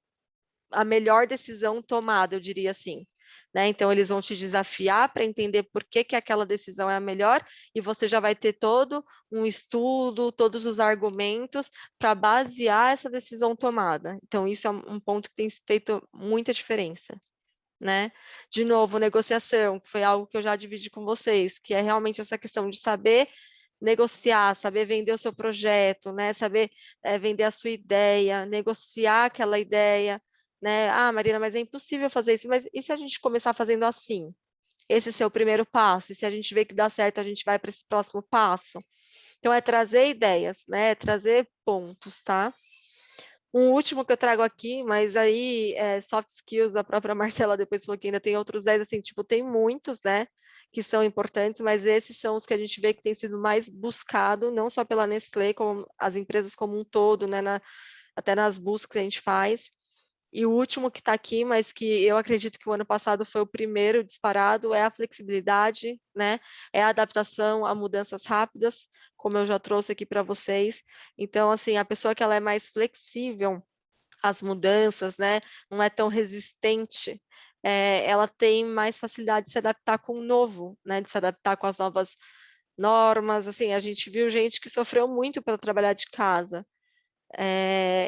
Speaker 2: a melhor decisão tomada, eu diria assim. Né? Então, eles vão te desafiar para entender por que aquela decisão é a melhor, e você já vai ter todo um estudo, todos os argumentos para basear essa decisão tomada. Então, isso é um ponto que tem feito muita diferença. Né? De novo, negociação, que foi algo que eu já dividi com vocês, que é realmente essa questão de saber negociar, saber vender o seu projeto, né? Saber vender a sua ideia, negociar aquela ideia, né? Ah, Marina, mas é impossível fazer isso. Mas e se a gente começar fazendo assim? Esse é o primeiro passo. E se a gente vê que dá certo, a gente vai para esse próximo passo. Então, é trazer ideias, né? É trazer pontos, tá? Um último que eu trago aqui, mas aí soft skills, a própria Marcela depois falou que ainda tem outros 10, assim, tipo, tem muitos, né, que são importantes, mas esses são os que a gente vê que tem sido mais buscado, não só pela Nestlé, como as empresas como um todo, né, até nas buscas que a gente faz. E o último que está aqui, mas que eu acredito que o ano passado foi o primeiro disparado, é a flexibilidade, né? É a adaptação a mudanças rápidas, como eu já trouxe aqui para vocês. Então, assim, a pessoa que ela é mais flexível às mudanças, né? Não é tão resistente, ela tem mais facilidade de se adaptar com o novo, né? De se adaptar com as novas normas. Assim, a gente viu gente que sofreu muito para trabalhar de casa.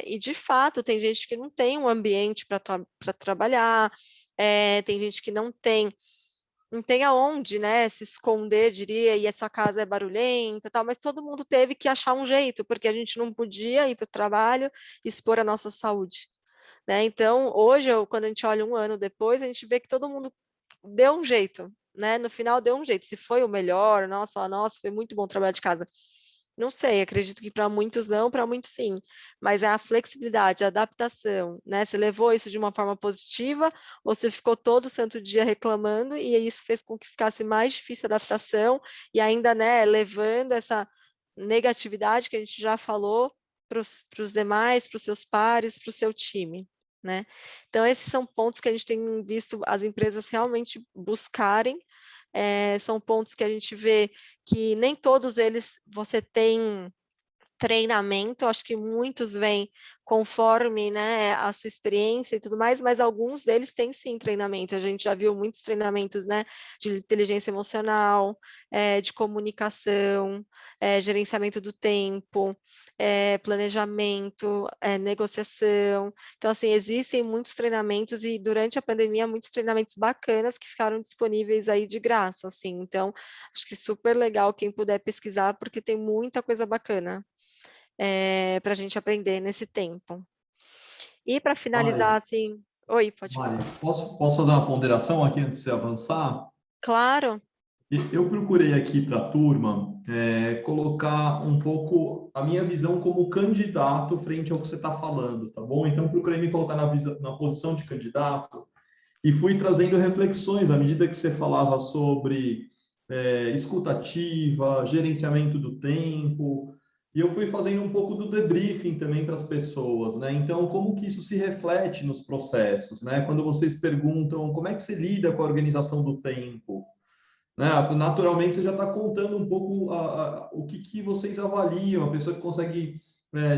Speaker 2: E de fato tem gente que não tem um ambiente para trabalhar, tem gente que não tem aonde, né, se esconder, diria, e a sua casa é barulhenta, tal, mas todo mundo teve que achar um jeito, porque a gente não podia ir para o trabalho e expor a nossa saúde. né? Então, hoje, quando a gente olha um ano depois, a gente vê que todo mundo deu um jeito, né? No final deu um jeito. Se foi o melhor, nossa, fala, nossa, foi muito bom trabalhar de casa. Não sei, acredito que para muitos não, para muitos sim. Mas é a flexibilidade, a adaptação, né? Você levou isso de uma forma positiva, ou você ficou todo santo dia reclamando, e isso fez com que ficasse mais difícil a adaptação, e ainda, né, levando essa negatividade que a gente já falou para os demais, para os seus pares, para o seu time, né? Então, esses são pontos que a gente tem visto as empresas realmente buscarem. São pontos que a gente vê que nem todos eles você tem treinamento, acho que muitos vêm conforme, né, a sua experiência e tudo mais, mas alguns deles têm sim treinamento. A gente já viu muitos treinamentos, né, de inteligência emocional, de comunicação, gerenciamento do tempo, planejamento, negociação. Então, assim, existem muitos treinamentos e durante a pandemia muitos treinamentos bacanas que ficaram disponíveis aí de graça, assim. Então, acho que super legal quem puder pesquisar, porque tem muita coisa bacana para a gente aprender nesse tempo. E para finalizar,
Speaker 1: Mari,
Speaker 2: assim... Oi, pode falar.
Speaker 1: Mari, posso fazer uma ponderação aqui antes de você avançar?
Speaker 2: Claro.
Speaker 1: Eu procurei aqui para a turma colocar um pouco a minha visão como candidato frente ao que você está falando, tá bom? Então, procurei me colocar na posição de candidato e fui trazendo reflexões à medida que você falava sobre escuta ativa, gerenciamento do tempo, e eu fui fazendo um pouco do debriefing também para as pessoas, né? Então, como que isso se reflete nos processos, né? Quando vocês perguntam como é que você lida com a organização do tempo, né? Naturalmente, você já está contando um pouco o que vocês avaliam, a pessoa que consegue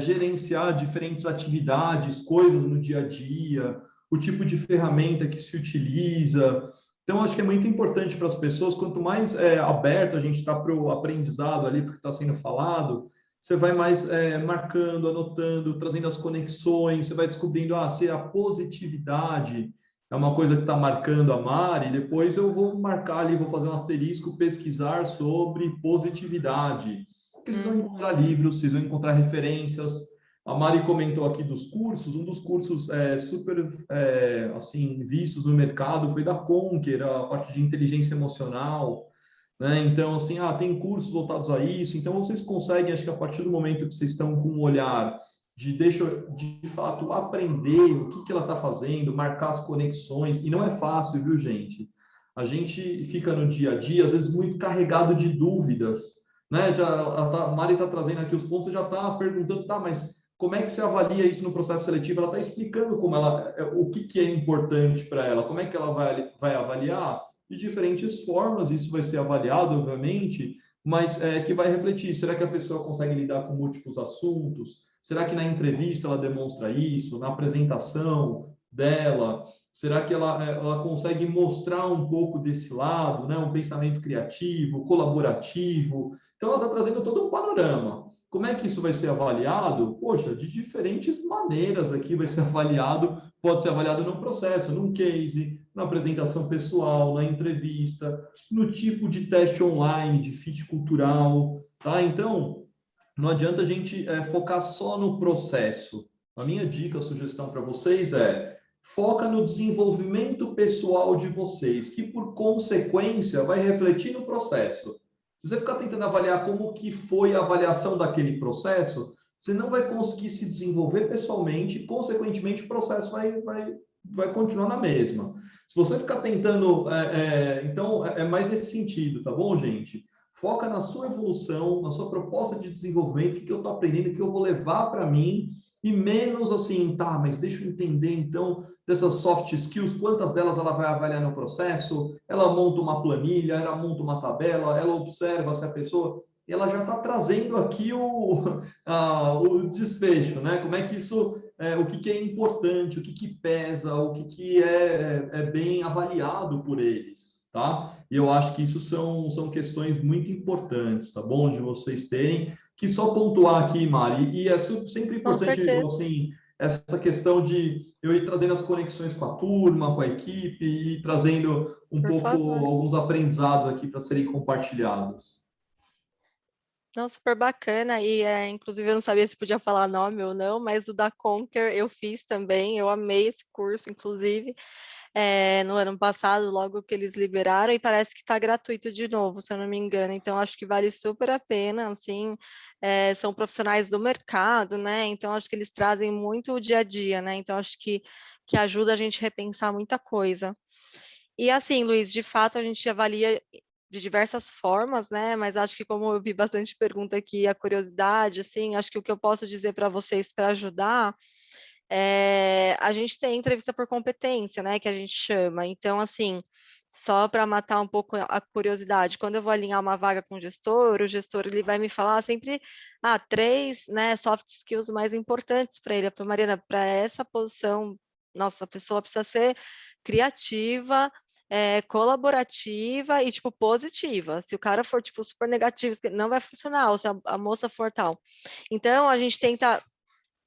Speaker 1: gerenciar diferentes atividades, coisas no dia a dia, o tipo de ferramenta que se utiliza. Então, acho que é muito importante para as pessoas, quanto mais aberto a gente está para o aprendizado ali, porque está sendo falado, você vai mais marcando, anotando, trazendo as conexões, você vai descobrindo se a positividade é uma coisa que está marcando a Mari, depois eu vou marcar ali, vou fazer um asterisco, pesquisar sobre positividade. Porque vocês vão encontrar livros, vocês vão encontrar referências. A Mari comentou aqui dos cursos, um dos cursos super assim, vistos no mercado foi da Conquer, a parte de inteligência emocional, né? Então, assim, tem cursos voltados a isso, então vocês conseguem, acho que a partir do momento que vocês estão com um olhar de fato aprender o que ela está fazendo, marcar as conexões, e não é fácil, viu, gente? A gente fica no dia a dia, às vezes, muito carregado de dúvidas, né? A Mari está trazendo aqui os pontos, você já está perguntando, mas como é que você avalia isso no processo seletivo? Ela está explicando o que é importante para ela, como é que ela vai avaliar? De diferentes formas, isso vai ser avaliado, obviamente, mas que vai refletir, será que a pessoa consegue lidar com múltiplos assuntos? Será que na entrevista ela demonstra isso? Na apresentação dela? Será que ela consegue mostrar um pouco desse lado, né? Um pensamento criativo, colaborativo? Então, ela está trazendo todo um panorama. Como é que isso vai ser avaliado? Poxa, de diferentes maneiras aqui vai ser avaliado. Pode ser avaliado no processo, num case, na apresentação pessoal, na entrevista, no tipo de teste online, de fit cultural, tá? Então, não adianta a gente focar só no processo. A minha dica, a sugestão para vocês foca no desenvolvimento pessoal de vocês, que por consequência vai refletir no processo. Se você ficar tentando avaliar como que foi a avaliação daquele processo, você não vai conseguir se desenvolver pessoalmente e, consequentemente, o processo vai continuar na mesma. Se você ficar tentando... então, é mais nesse sentido, tá bom, gente? Foca na sua evolução, na sua proposta de desenvolvimento, o que eu estou aprendendo, o que eu vou levar para mim, e menos assim, mas deixa eu entender, então, dessas soft skills, quantas delas ela vai avaliar no processo, ela monta uma planilha, ela monta uma tabela, ela observa se a pessoa... Ela já está trazendo aqui o desfecho, né? Como é que isso... o que é importante, o que pesa, o que é bem avaliado por eles, tá? E eu acho que isso são questões muito importantes, tá bom? De vocês terem, que só pontuar aqui, Mari, e é sempre
Speaker 2: Com
Speaker 1: importante,
Speaker 2: certeza.
Speaker 1: assim, essa questão de eu ir trazendo as conexões com a turma, com a equipe, e trazendo um
Speaker 2: Por
Speaker 1: pouco
Speaker 2: favor.
Speaker 1: alguns aprendizados aqui para serem compartilhados.
Speaker 2: Não, super bacana, e inclusive eu não sabia se podia falar nome ou não, mas o da Conquer eu fiz também, eu amei esse curso, inclusive, no ano passado, logo que eles liberaram, e parece que está gratuito de novo, se eu não me engano, então acho que vale super a pena, assim, são profissionais do mercado, né, então acho que eles trazem muito o dia a dia, né, então acho que ajuda a gente a repensar muita coisa. E assim, Luiz, de fato a gente avalia de diversas formas, né? Mas acho que como eu vi bastante pergunta aqui, a curiosidade, assim, acho que o que eu posso dizer para vocês para ajudar a gente tem entrevista por competência, né? Que a gente chama. Então, assim, só para matar um pouco a curiosidade, quando eu vou alinhar uma vaga com o gestor ele vai me falar sempre 3, né, soft skills mais importantes para ele. Eu falo, Mariana, para essa posição, nossa, a pessoa precisa ser criativa, colaborativa e, tipo, positiva. Se o cara for, tipo, super negativo, não vai funcionar, ou se a moça for tal. Então, a gente tenta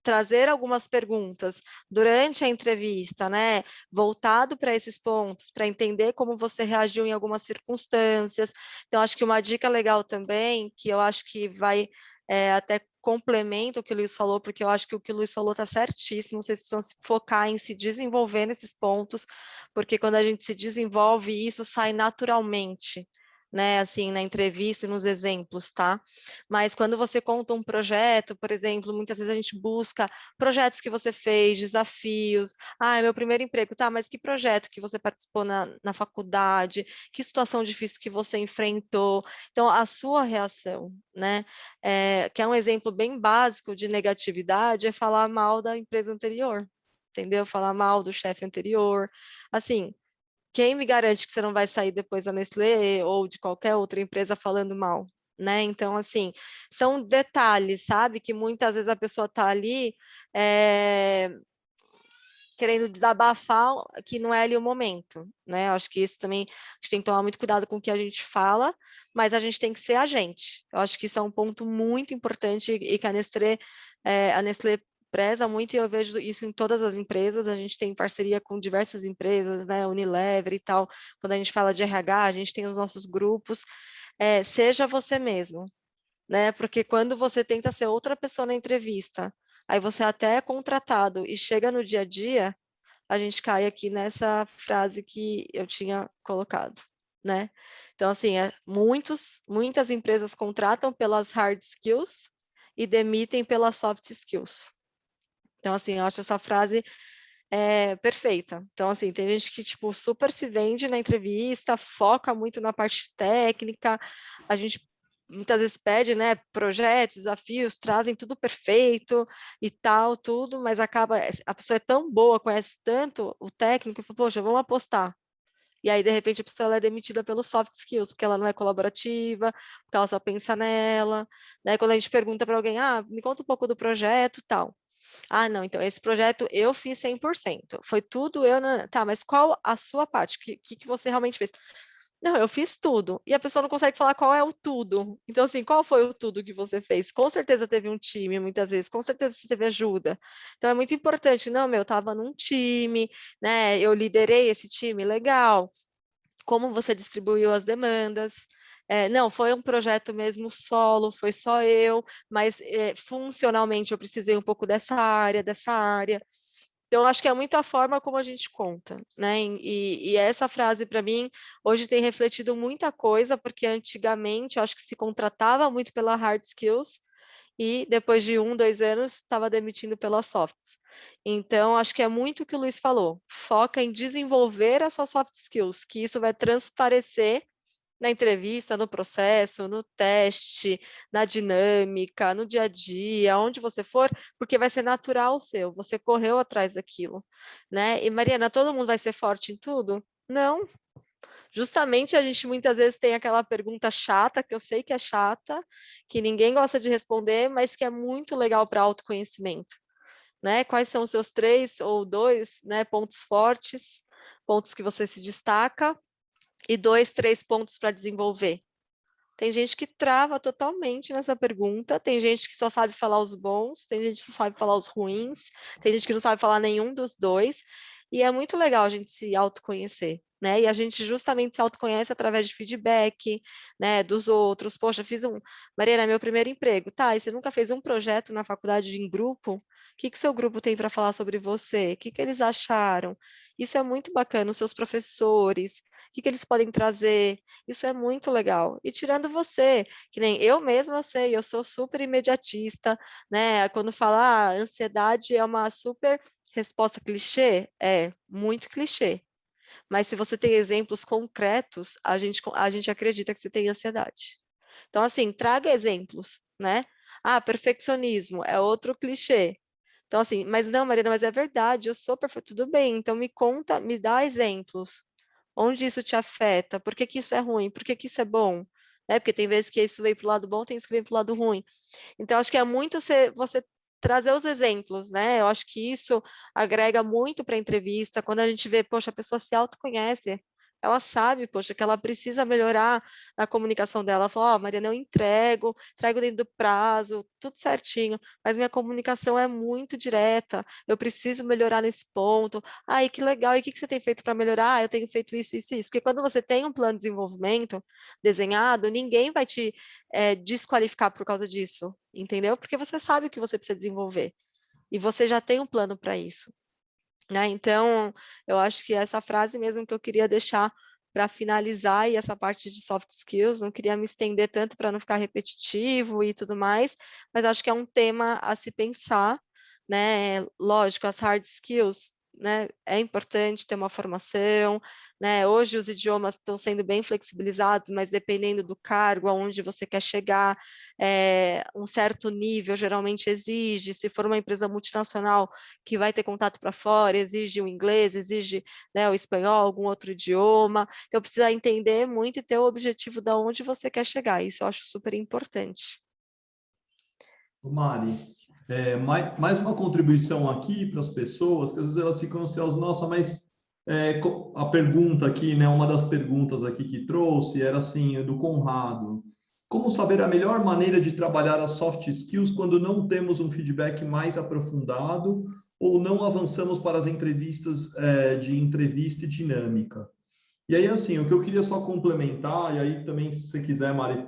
Speaker 2: trazer algumas perguntas durante a entrevista, né, voltado para esses pontos, para entender como você reagiu em algumas circunstâncias. Então, acho que uma dica legal também, que eu acho que vai até complementa o que o Luiz falou, porque eu acho que o que o Luiz falou está certíssimo, vocês precisam se focar em se desenvolver nesses pontos, porque quando a gente se desenvolve, isso sai naturalmente, né, assim, na entrevista e nos exemplos, tá? Mas quando você conta um projeto, por exemplo, muitas vezes a gente busca projetos que você fez, desafios. É meu primeiro emprego, tá, mas que projeto que você participou na faculdade? Que situação difícil que você enfrentou? Então, a sua reação, né? Que é um exemplo bem básico de negatividade, é falar mal da empresa anterior, entendeu? Falar mal do chefe anterior. Assim, quem me garante que você não vai sair depois da Nestlé ou de qualquer outra empresa falando mal, né? Então, assim, são detalhes, sabe? Que muitas vezes a pessoa está ali querendo desabafar, que não é ali o momento, né? Eu acho que isso também, a gente tem que tomar muito cuidado com o que a gente fala, mas a gente tem que ser a gente. Eu acho que isso é um ponto muito importante e que a Nestlé preza muito, e eu vejo isso em todas as empresas. A gente tem parceria com diversas empresas, né, Unilever e tal. Quando a gente fala de RH, a gente tem os nossos grupos. Seja você mesmo, né? Porque quando você tenta ser outra pessoa na entrevista, aí você até é contratado e chega no dia a dia, a gente cai aqui nessa frase que eu tinha colocado, né? Então, assim, muitas empresas contratam pelas hard skills e demitem pelas soft skills. Então, assim, eu acho essa frase perfeita. Então, assim, tem gente que, tipo, super se vende na entrevista, foca muito na parte técnica, a gente muitas vezes pede, né, projetos, desafios, trazem tudo perfeito e tal, tudo, mas a pessoa é tão boa, conhece tanto o técnico, e fala, poxa, vamos apostar. E aí, de repente, a pessoa ela é demitida pelos soft skills, porque ela não é colaborativa, porque ela só pensa nela, né? Quando a gente pergunta para alguém, me conta um pouco do projeto, tal. Não, então, esse projeto eu fiz 100%. Foi tudo eu... Tá, mas qual a sua parte? O que você realmente fez? Não, eu fiz tudo. E a pessoa não consegue falar qual é o tudo. Então, assim, qual foi o tudo que você fez? Com certeza teve um time, muitas vezes. Com certeza você teve ajuda. Então, é muito importante. Não, eu estava num time, né? Eu liderei esse time, legal. Como você distribuiu as demandas? Não, foi um projeto mesmo solo, foi só eu, mas funcionalmente eu precisei um pouco dessa área. Então, acho que é muito a forma como a gente conta, né? E essa frase, para mim, hoje tem refletido muita coisa, porque antigamente eu acho que se contratava muito pela hard skills e depois de 1, 2 anos estava demitindo pelas softs. Então, acho que é muito o que o Luiz falou. Foca em desenvolver as suas soft skills, que isso vai transparecer na entrevista, no processo, no teste, na dinâmica, no dia a dia, onde você for, porque vai ser natural seu, você correu atrás daquilo, né? E Mariana, todo mundo vai ser forte em tudo? Não. Justamente a gente muitas vezes tem aquela pergunta chata, que eu sei que é chata, que ninguém gosta de responder, mas que é muito legal para autoconhecimento, né? Quais são os seus 3 ou 2, né, pontos fortes, pontos que você se destaca, e 2, 3 pontos para desenvolver. Tem gente que trava totalmente nessa pergunta, tem gente que só sabe falar os bons, tem gente que só sabe falar os ruins, tem gente que não sabe falar nenhum dos dois, E é muito legal a gente se autoconhecer, né? E a gente justamente se autoconhece através de feedback, né, dos outros. Poxa, Mariana, é meu primeiro emprego. Tá, e você nunca fez um projeto na faculdade em grupo? O que que o seu grupo tem para falar sobre você? O que que eles acharam? Isso é muito bacana, os seus professores, o que que eles podem trazer? Isso é muito legal. E tirando você, que nem eu mesma, eu sei, eu sou super imediatista, né? Quando fala, ansiedade é uma super resposta clichê, é muito clichê. Mas se você tem exemplos concretos, a gente acredita que você tem ansiedade. Então, assim, traga exemplos, né? Ah, perfeccionismo é outro clichê. Então, assim, mas não, Marina, mas é verdade, eu sou perfeito, tudo bem, então me conta, me dá exemplos. Onde isso te afeta? Por que que isso é ruim? Por que que isso é bom? Né? Porque tem vezes que isso vem para o lado bom, tem isso que vem para o lado ruim. Então, acho que é muito você trazer os exemplos, né? Eu acho que isso agrega muito para a entrevista, quando a gente vê, poxa, a pessoa se autoconhece, ela sabe, poxa, que ela precisa melhorar na comunicação dela. Ela fala, ó, Mariana, eu entrego dentro do prazo, tudo certinho, mas minha comunicação é muito direta, eu preciso melhorar nesse ponto. Ai, que legal, e o que você tem feito para melhorar? Ah, eu tenho feito isso, isso, isso. Porque quando você tem um plano de desenvolvimento desenhado, ninguém vai te desqualificar por causa disso, entendeu? Porque você sabe o que você precisa desenvolver e você já tem um plano para isso, né? Então, eu acho que essa frase mesmo que eu queria deixar para finalizar e essa parte de soft skills, não queria me estender tanto para não ficar repetitivo e tudo mais, mas acho que é um tema a se pensar, né? Lógico, as hard skills, né? É importante ter uma formação, né? Hoje os idiomas estão sendo bem flexibilizados, mas dependendo do cargo, aonde você quer chegar, um certo nível geralmente exige, se for uma empresa multinacional que vai ter contato para fora, exige o inglês, exige, né, o espanhol, algum outro idioma, então precisa entender muito e ter o objetivo de onde você quer chegar, isso eu acho super importante.
Speaker 1: Mari, mais uma contribuição aqui para as pessoas, que às vezes elas ficam ansiosas, nossa, mas a pergunta aqui, né, uma das perguntas aqui que trouxe era assim, do Conrado, como saber a melhor maneira de trabalhar as soft skills quando não temos um feedback mais aprofundado ou não avançamos para as entrevistas de entrevista e dinâmica? E aí, assim, o que eu queria só complementar, e aí também, se você quiser, Mari,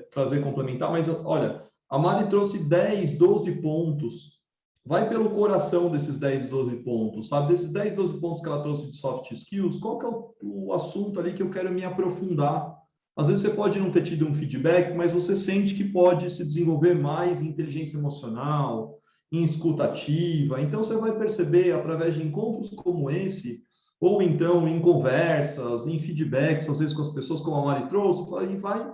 Speaker 1: trazer complementar, mas olha, a Mari trouxe 10, 12 pontos. Vai pelo coração desses 10, 12 pontos, sabe? Desses 10, 12 pontos que ela trouxe de soft skills, qual que é o assunto ali que eu quero me aprofundar? Às vezes você pode não ter tido um feedback, mas você sente que pode se desenvolver mais em inteligência emocional, em escuta ativa. Então, você vai perceber, através de encontros como esse, ou então em conversas, em feedbacks, às vezes com as pessoas, como a Mari trouxe, e vai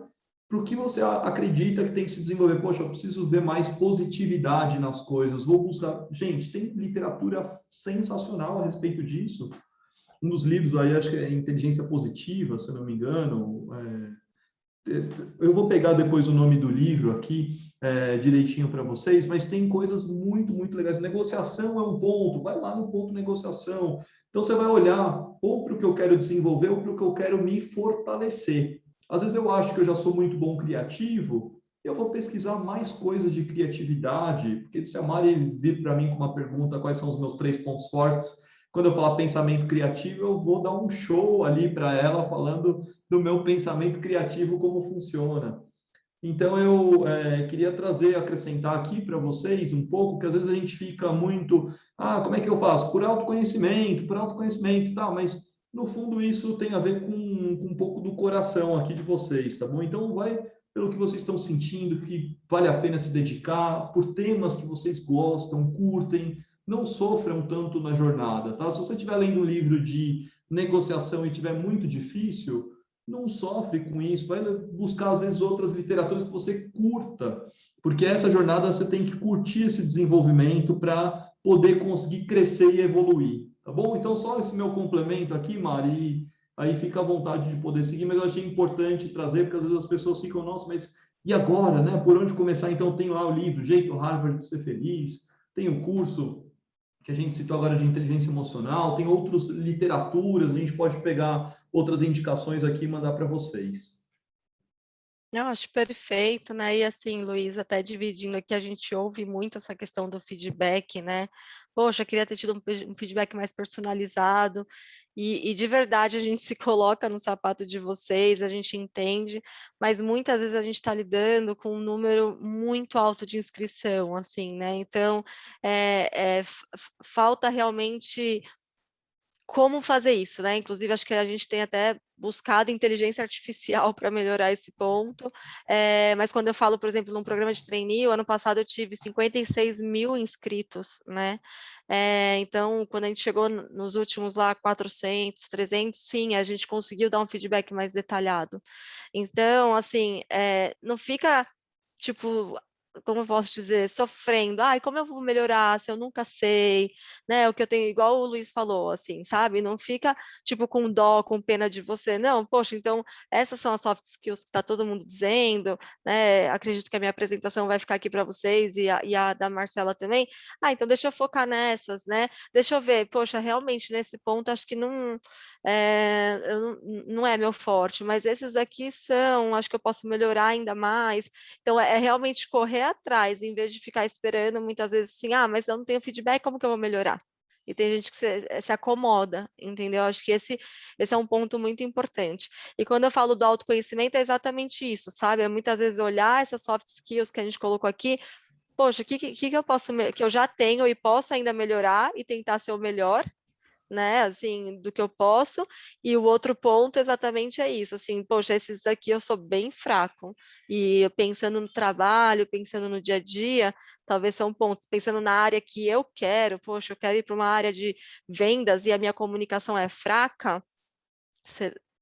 Speaker 1: para o que você acredita que tem que se desenvolver. Poxa, eu preciso ver mais positividade nas coisas, vou buscar... Gente, tem literatura sensacional a respeito disso. Um dos livros aí, acho que é Inteligência Positiva, se eu não me engano. Eu vou pegar depois o nome do livro aqui direitinho para vocês, mas tem coisas muito, muito legais. Negociação é um ponto, vai lá no ponto negociação. Então, você vai olhar ou para o que eu quero desenvolver ou para o que eu quero me fortalecer. Às vezes eu acho que eu já sou muito bom criativo, eu vou pesquisar mais coisas de criatividade, porque se a Mari vir para mim com uma pergunta, quais são os meus 3 pontos fortes, quando eu falar pensamento criativo, eu vou dar um show ali para ela falando do meu pensamento criativo, como funciona. Então, eu queria acrescentar aqui para vocês um pouco, que às vezes a gente fica muito, como é que eu faço? Por autoconhecimento, tá, mas no fundo isso tem a ver com um pouco do coração aqui de vocês, tá bom? Então, vai pelo que vocês estão sentindo, que vale a pena se dedicar, por temas que vocês gostam, curtem, não sofram tanto na jornada, tá? Se você estiver lendo um livro de negociação e tiver muito difícil, não sofre com isso, vai buscar às vezes outras literaturas que você curta, porque essa jornada você tem que curtir esse desenvolvimento para poder conseguir crescer e evoluir, tá bom? Então só esse meu complemento aqui, Mari, aí fica à vontade de poder seguir, mas eu achei importante trazer, porque às vezes as pessoas ficam, nossa, mas e agora, né? Por onde começar? Então tem lá o livro Jeito Harvard de Ser Feliz, tem o curso que a gente citou agora de inteligência emocional, tem outras literaturas, a gente pode pegar outras indicações aqui e mandar para vocês.
Speaker 2: Eu acho perfeito, né? E assim, Luiz, até dividindo aqui, a gente ouve muito essa questão do feedback, né? Poxa, eu queria ter tido um feedback mais personalizado, e de verdade a gente se coloca no sapato de vocês, a gente entende, mas muitas vezes a gente está lidando com um número muito alto de inscrição, assim, né? Então, falta realmente como fazer isso, né? Inclusive, acho que a gente tem até buscado inteligência artificial para melhorar esse ponto. Mas quando eu falo, por exemplo, num programa de trainee, o ano passado eu tive 56 mil inscritos, né? Então, quando a gente chegou nos últimos lá 400, 300, sim, a gente conseguiu dar um feedback mais detalhado. Então, assim, não fica tipo, como eu posso dizer, sofrendo, ai, como eu vou melhorar se eu nunca sei, né? O que eu tenho, igual o Luiz falou, assim, sabe? Não fica tipo com dó, com pena de você, não, poxa, então essas são as soft skills que está todo mundo dizendo, né? Acredito que a minha apresentação vai ficar aqui para vocês e a da Marcela também. Ah, então deixa eu focar nessas, né? Deixa eu ver, poxa, realmente nesse ponto acho que não é meu forte, mas esses aqui são, acho que eu posso melhorar ainda mais. Então, é realmente correr atrás, em vez de ficar esperando muitas vezes assim, ah, mas eu não tenho feedback, como que eu vou melhorar? E tem gente que se acomoda, entendeu? Acho que esse é um ponto muito importante. E quando eu falo do autoconhecimento, é exatamente isso, sabe? É muitas vezes olhar essas soft skills que a gente colocou aqui, poxa, o que eu posso, que eu já tenho e posso ainda melhorar e tentar ser o melhor, né, assim, do que eu posso, e o outro ponto exatamente é isso, assim, poxa, esses aqui eu sou bem fraco, e pensando no trabalho, pensando no dia a dia, talvez são pontos, pensando na área que eu quero, poxa, eu quero ir para uma área de vendas e a minha comunicação é fraca,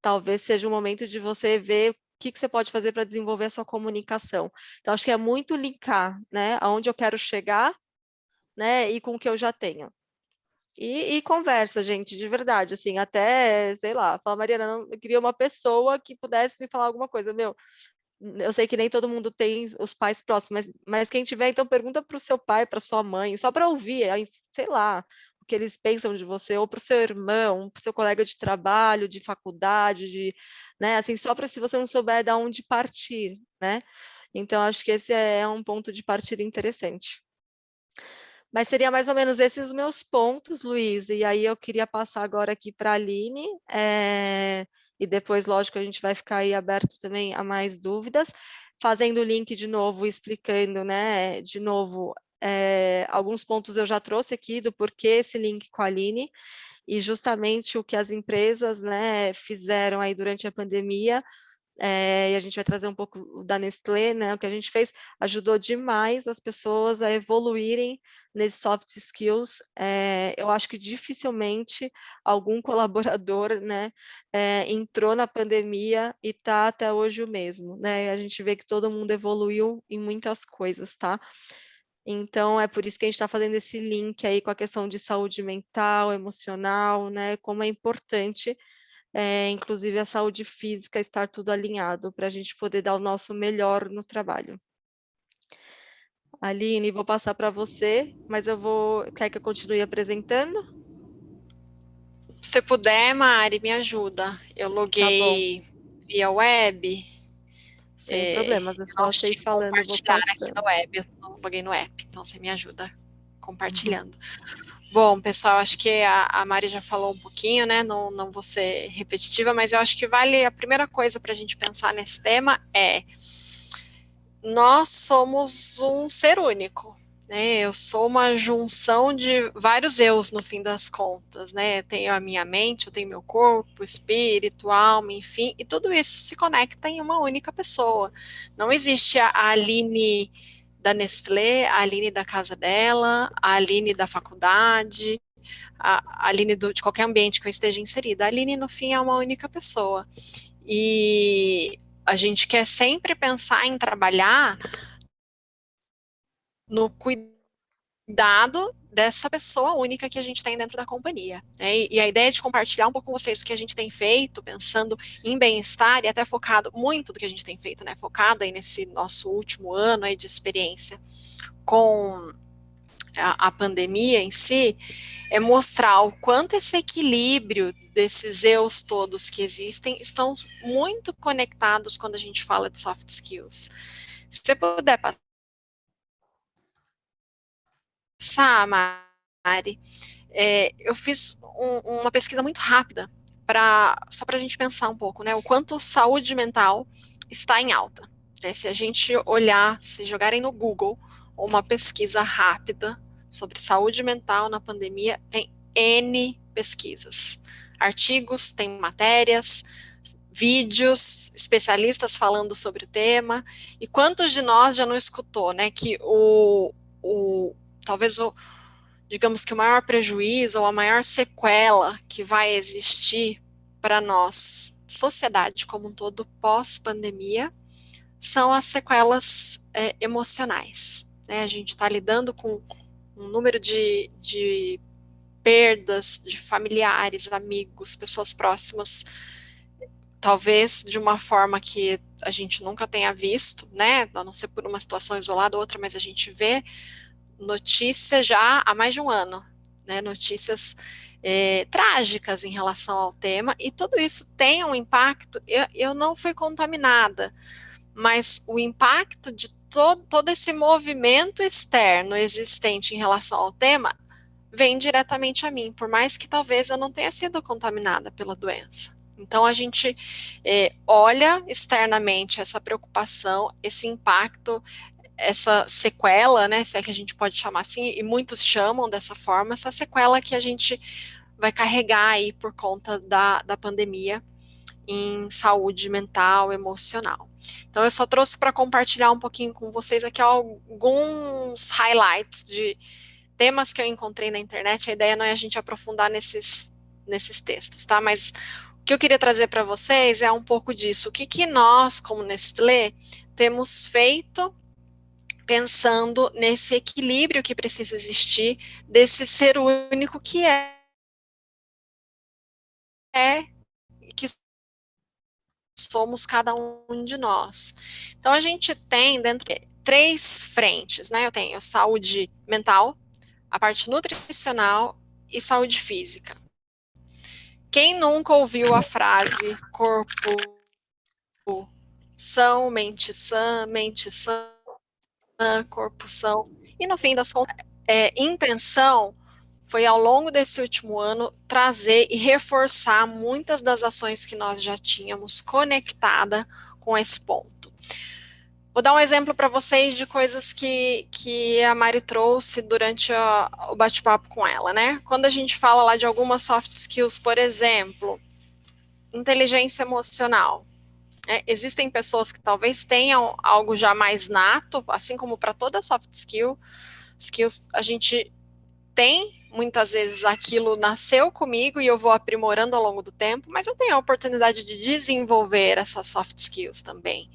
Speaker 2: talvez seja o momento de você ver o que você pode fazer para desenvolver a sua comunicação. Então, acho que é muito linkar, né, aonde eu quero chegar, né, e com o que eu já tenho. E conversa, gente, de verdade, assim, até, sei lá, fala, Mariana, eu queria uma pessoa que pudesse me falar alguma coisa, meu, eu sei que nem todo mundo tem os pais próximos, mas quem tiver, então pergunta para o seu pai, para sua mãe, só para ouvir, sei lá, o que eles pensam de você, ou para o seu irmão, para o seu colega de trabalho, de faculdade, né, assim, só para se você não souber de onde partir, né, então acho que esse é um ponto de partida interessante. Mas seria mais ou menos esses os meus pontos, Luiz. E aí eu queria passar agora aqui para a Aline, e depois, lógico, a gente vai ficar aí aberto também a mais dúvidas, fazendo o link de novo, explicando, né, de novo, alguns pontos eu já trouxe aqui do porquê esse link com a Aline, e justamente o que as empresas, né, fizeram aí durante a pandemia, e a gente vai trazer um pouco da Nestlé, né? O que a gente fez ajudou demais as pessoas a evoluírem nesses soft skills. Eu acho que dificilmente algum colaborador, né, entrou na pandemia e está até hoje o mesmo, né? A gente vê que todo mundo evoluiu em muitas coisas, tá? Então, é por isso que a gente está fazendo esse link aí com a questão de saúde mental, emocional, né? Como é importante, inclusive a saúde física, estar tudo alinhado para a gente poder dar o nosso melhor no trabalho. Aline, vou passar para você, mas quer que eu continue apresentando?
Speaker 3: Se puder, Mari, me ajuda. Eu
Speaker 2: Tá bom,
Speaker 3: loguei via web.
Speaker 2: sem problemas, é
Speaker 3: Eu
Speaker 2: só
Speaker 3: não
Speaker 2: você ir
Speaker 3: estive
Speaker 2: falando, eu vou
Speaker 3: compartilhar aqui
Speaker 2: passando.
Speaker 3: no web, eu não loguei no app, então você me ajuda compartilhando. Bom, pessoal, acho que a Mari já falou um pouquinho, né? Não vou ser repetitiva, mas eu acho que vale a primeira coisa para a gente pensar nesse tema é: nós somos um ser único, né? Eu sou uma junção de vários eus no fim das contas, né? Eu tenho a minha mente, eu tenho meu corpo, espírito, alma, enfim, e tudo isso se conecta em uma única pessoa. Não existe a Aline da Nestlé, a Aline da casa dela, a Aline da faculdade, a Aline de qualquer ambiente que eu esteja inserida. A Aline, no fim, é uma única pessoa. E a gente quer sempre pensar em trabalhar no cuidado dessa pessoa única que a gente tem dentro da companhia. Né? E a ideia de compartilhar um pouco com vocês o que a gente tem feito, pensando em bem-estar e até focado, muito do que a gente tem feito, né? Focado aí nesse nosso último ano aí de experiência com a pandemia em si, é mostrar o quanto esse equilíbrio desses eus todos que existem estão muito conectados quando a gente fala de soft skills. Se você puder passar, Mari, eu fiz uma pesquisa muito rápida, só para a gente pensar um pouco, né, o quanto saúde mental está em alta. Né? Se a gente olhar, se jogarem no Google uma pesquisa rápida sobre saúde mental na pandemia, tem N pesquisas, artigos, tem matérias, vídeos, especialistas falando sobre o tema, e quantos de nós já não escutou, né, que talvez digamos que o maior prejuízo ou a maior sequela que vai existir para nós, sociedade como um todo, pós-pandemia, são as sequelas emocionais. Né? A gente está lidando com um número de perdas de familiares, amigos, pessoas próximas, talvez de uma forma que a gente nunca tenha visto, né? A não ser por uma situação isolada ou outra, mas a gente vê notícias já há mais de um ano, né? Notícias trágicas em relação ao tema, e tudo isso tem um impacto. Eu não fui contaminada, mas o impacto de todo esse movimento externo existente em relação ao tema vem diretamente a mim, por mais que talvez eu não tenha sido contaminada pela doença. Então, a gente olha externamente essa preocupação, esse impacto, essa sequela, né, se é que a gente pode chamar assim, e muitos chamam dessa forma, essa sequela que a gente vai carregar aí por conta da pandemia em saúde mental, emocional. Então, eu só trouxe para compartilhar um pouquinho com vocês aqui alguns highlights de temas que eu encontrei na internet. A ideia não é a gente aprofundar nesses textos, tá? Mas o que eu queria trazer para vocês é um pouco disso. O que nós, como Nestlé, temos feito pensando nesse equilíbrio que precisa existir desse ser único que que somos cada um de nós. Então, a gente tem dentro de 3 frentes, né? Eu tenho saúde mental, a parte nutricional e saúde física. Quem nunca ouviu a frase corpo são, mente sã, corpo são? E no fim das contas, intenção foi ao longo desse último ano trazer e reforçar muitas das ações que nós já tínhamos conectada com esse ponto. Vou dar um exemplo para vocês de coisas que a Mari trouxe durante o bate-papo com ela, né? Quando a gente fala lá de algumas soft skills, por exemplo, inteligência emocional. Existem pessoas que talvez tenham algo já mais nato, assim como para toda soft skills, a gente tem, muitas vezes, aquilo nasceu comigo e eu vou aprimorando ao longo do tempo, mas eu tenho a oportunidade de desenvolver essas soft skills também.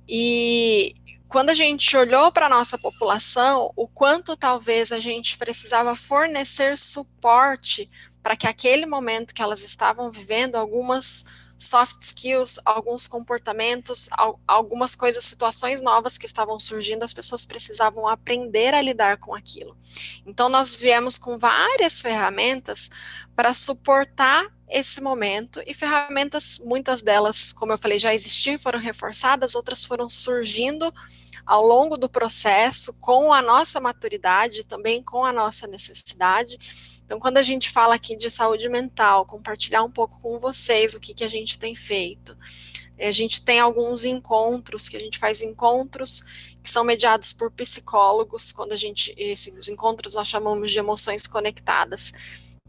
Speaker 3: E quando a gente olhou para a nossa população, o quanto talvez a gente precisava fornecer suporte para que aquele momento que elas estavam vivendo, algumas soft skills, alguns comportamentos, algumas coisas, situações novas que estavam surgindo, as pessoas precisavam aprender a lidar com aquilo. Então, nós viemos com várias ferramentas para suportar esse momento, e ferramentas, muitas delas, como eu falei, já existiam, foram reforçadas, outras foram surgindo ao longo do processo, com a nossa maturidade, também com a nossa necessidade. Então, quando a gente fala aqui de saúde mental, compartilhar um pouco com vocês o que a gente tem feito. A gente tem alguns encontros, que a gente faz encontros que são mediados por psicólogos, quando esses encontros nós chamamos de emoções conectadas,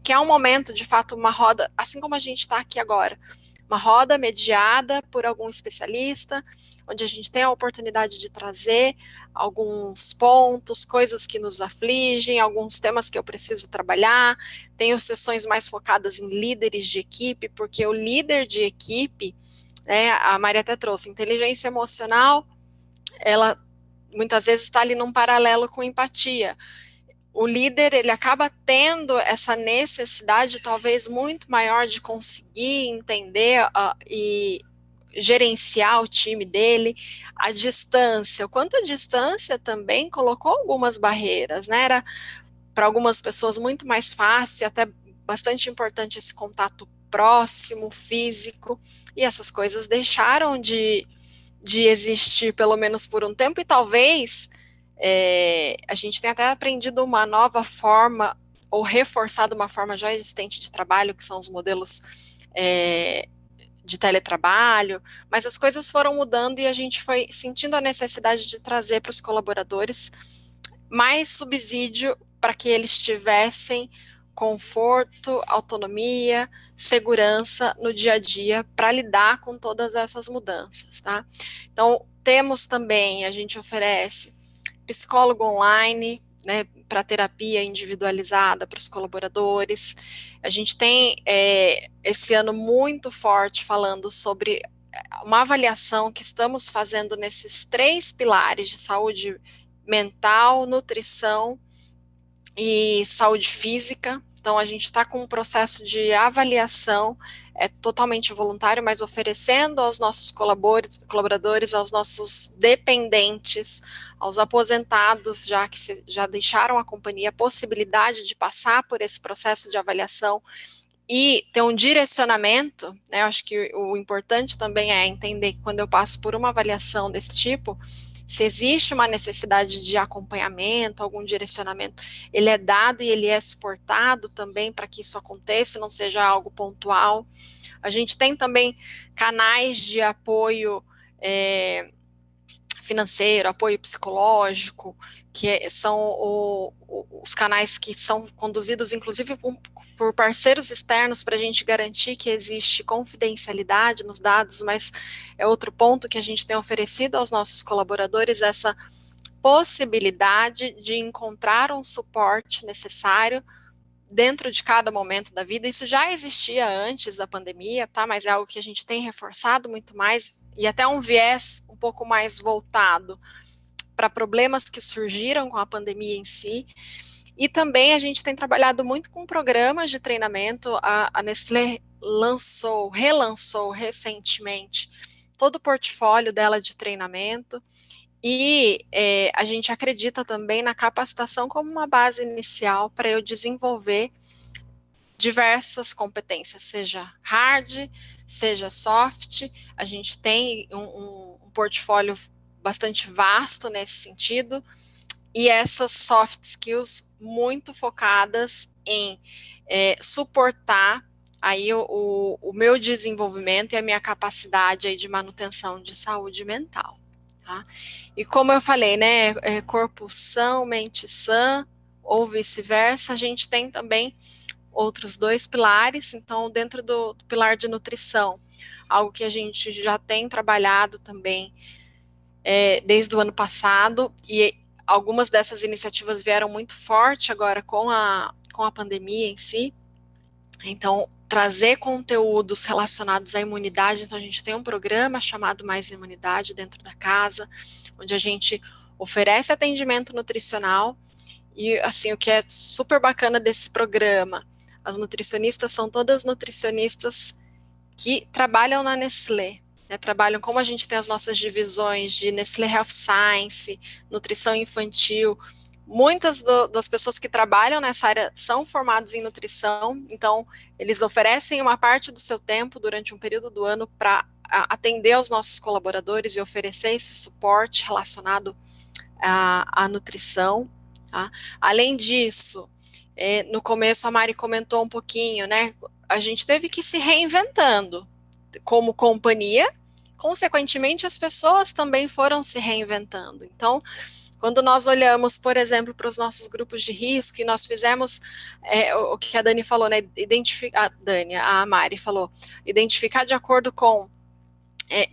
Speaker 3: que é um momento, de fato, uma roda, assim como a gente está aqui agora, uma roda mediada por algum especialista, onde a gente tem a oportunidade de trazer alguns pontos, coisas que nos afligem, alguns temas que eu preciso trabalhar. Tenho sessões mais focadas em líderes de equipe, porque o líder de equipe, né, a Maria até trouxe, inteligência emocional, ela muitas vezes está ali num paralelo com empatia. O líder, ele acaba tendo essa necessidade talvez muito maior de conseguir entender e gerenciar o time dele, a distância, o quanto a distância também colocou algumas barreiras, né, para algumas pessoas muito mais fácil, e até bastante importante esse contato próximo, físico, e essas coisas deixaram de existir, pelo menos por um tempo, e talvez a gente tenha até aprendido uma nova forma, ou reforçado uma forma já existente de trabalho, que são os modelos de teletrabalho, mas as coisas foram mudando e a gente foi sentindo a necessidade de trazer para os colaboradores mais subsídio para que eles tivessem conforto, autonomia, segurança no dia a dia para lidar com todas essas mudanças, tá? Então, temos também, a gente oferece psicólogo online, né, para terapia individualizada para os colaboradores. A gente tem esse ano muito forte falando sobre uma avaliação que estamos fazendo nesses 3 pilares de saúde mental, nutrição e saúde física. Então, a gente está com um processo de avaliação totalmente voluntário, mas oferecendo aos nossos colaboradores, aos nossos dependentes, aos aposentados, já que já deixaram a companhia, a possibilidade de passar por esse processo de avaliação e ter um direcionamento, né? Eu acho que o importante também é entender que quando eu passo por uma avaliação desse tipo, se existe uma necessidade de acompanhamento, algum direcionamento, ele é dado e ele é suportado também para que isso aconteça, não seja algo pontual. A gente tem também canais de apoio financeiro, apoio psicológico, que são os canais que são conduzidos, inclusive, por parceiros externos, para a gente garantir que existe confidencialidade nos dados, mas é outro ponto que a gente tem oferecido aos nossos colaboradores, essa possibilidade de encontrar um suporte necessário dentro de cada momento da vida. Isso já existia antes da pandemia, tá? Mas é algo que a gente tem reforçado muito mais, e até um viés um pouco mais voltado para problemas que surgiram com a pandemia em si. E também a gente tem trabalhado muito com programas de treinamento. A Nestlé relançou recentemente todo o portfólio dela de treinamento, e a gente acredita também na capacitação como uma base inicial para eu desenvolver diversas competências, seja hard, seja soft. A gente tem um portfólio bastante vasto nesse sentido, e essas soft skills muito focadas em suportar aí o meu desenvolvimento e a minha capacidade aí de manutenção de saúde mental, tá? E como eu falei, né, corpo são, mente sã, ou vice-versa, a gente tem também outros 2 pilares. Então, dentro do pilar de nutrição, algo que a gente já tem trabalhado também desde o ano passado, e algumas dessas iniciativas vieram muito forte agora com a pandemia em si. Então, trazer conteúdos relacionados à imunidade. Então, a gente tem um programa chamado Mais Imunidade dentro da casa, onde a gente oferece atendimento nutricional. E, assim, o que é super bacana desse programa, as nutricionistas são todas nutricionistas que trabalham na Nestlé, né? Trabalham, como a gente tem as nossas divisões de Nestlé Health Science, nutrição infantil. Muitas das pessoas que trabalham nessa área são formados em nutrição, então eles oferecem uma parte do seu tempo durante um período do ano para atender aos nossos colaboradores e oferecer esse suporte relacionado à nutrição, tá? Além disso, no começo a Mari comentou um pouquinho, né? A gente teve que ir se reinventando como companhia, consequentemente as pessoas também foram se reinventando. Então, quando nós olhamos, por exemplo, para os nossos grupos de risco, e nós fizemos o que a Dani falou, né? A Mari falou, identificar de acordo com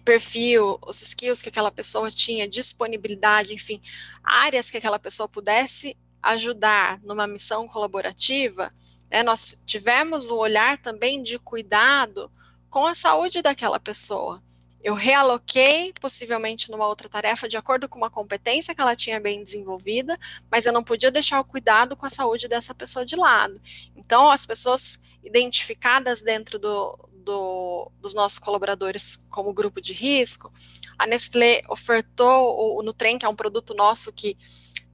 Speaker 3: perfil, os skills que aquela pessoa tinha, disponibilidade, enfim, áreas que aquela pessoa pudesse ajudar numa missão colaborativa, né? Nós tivemos o olhar também de cuidado com a saúde daquela pessoa. Eu realoquei, possivelmente, numa outra tarefa, de acordo com uma competência que ela tinha bem desenvolvida, mas eu não podia deixar o cuidado com a saúde dessa pessoa de lado. Então, as pessoas identificadas dentro dos nossos colaboradores como grupo de risco, a Nestlé ofertou o Nutren, que é um produto nosso que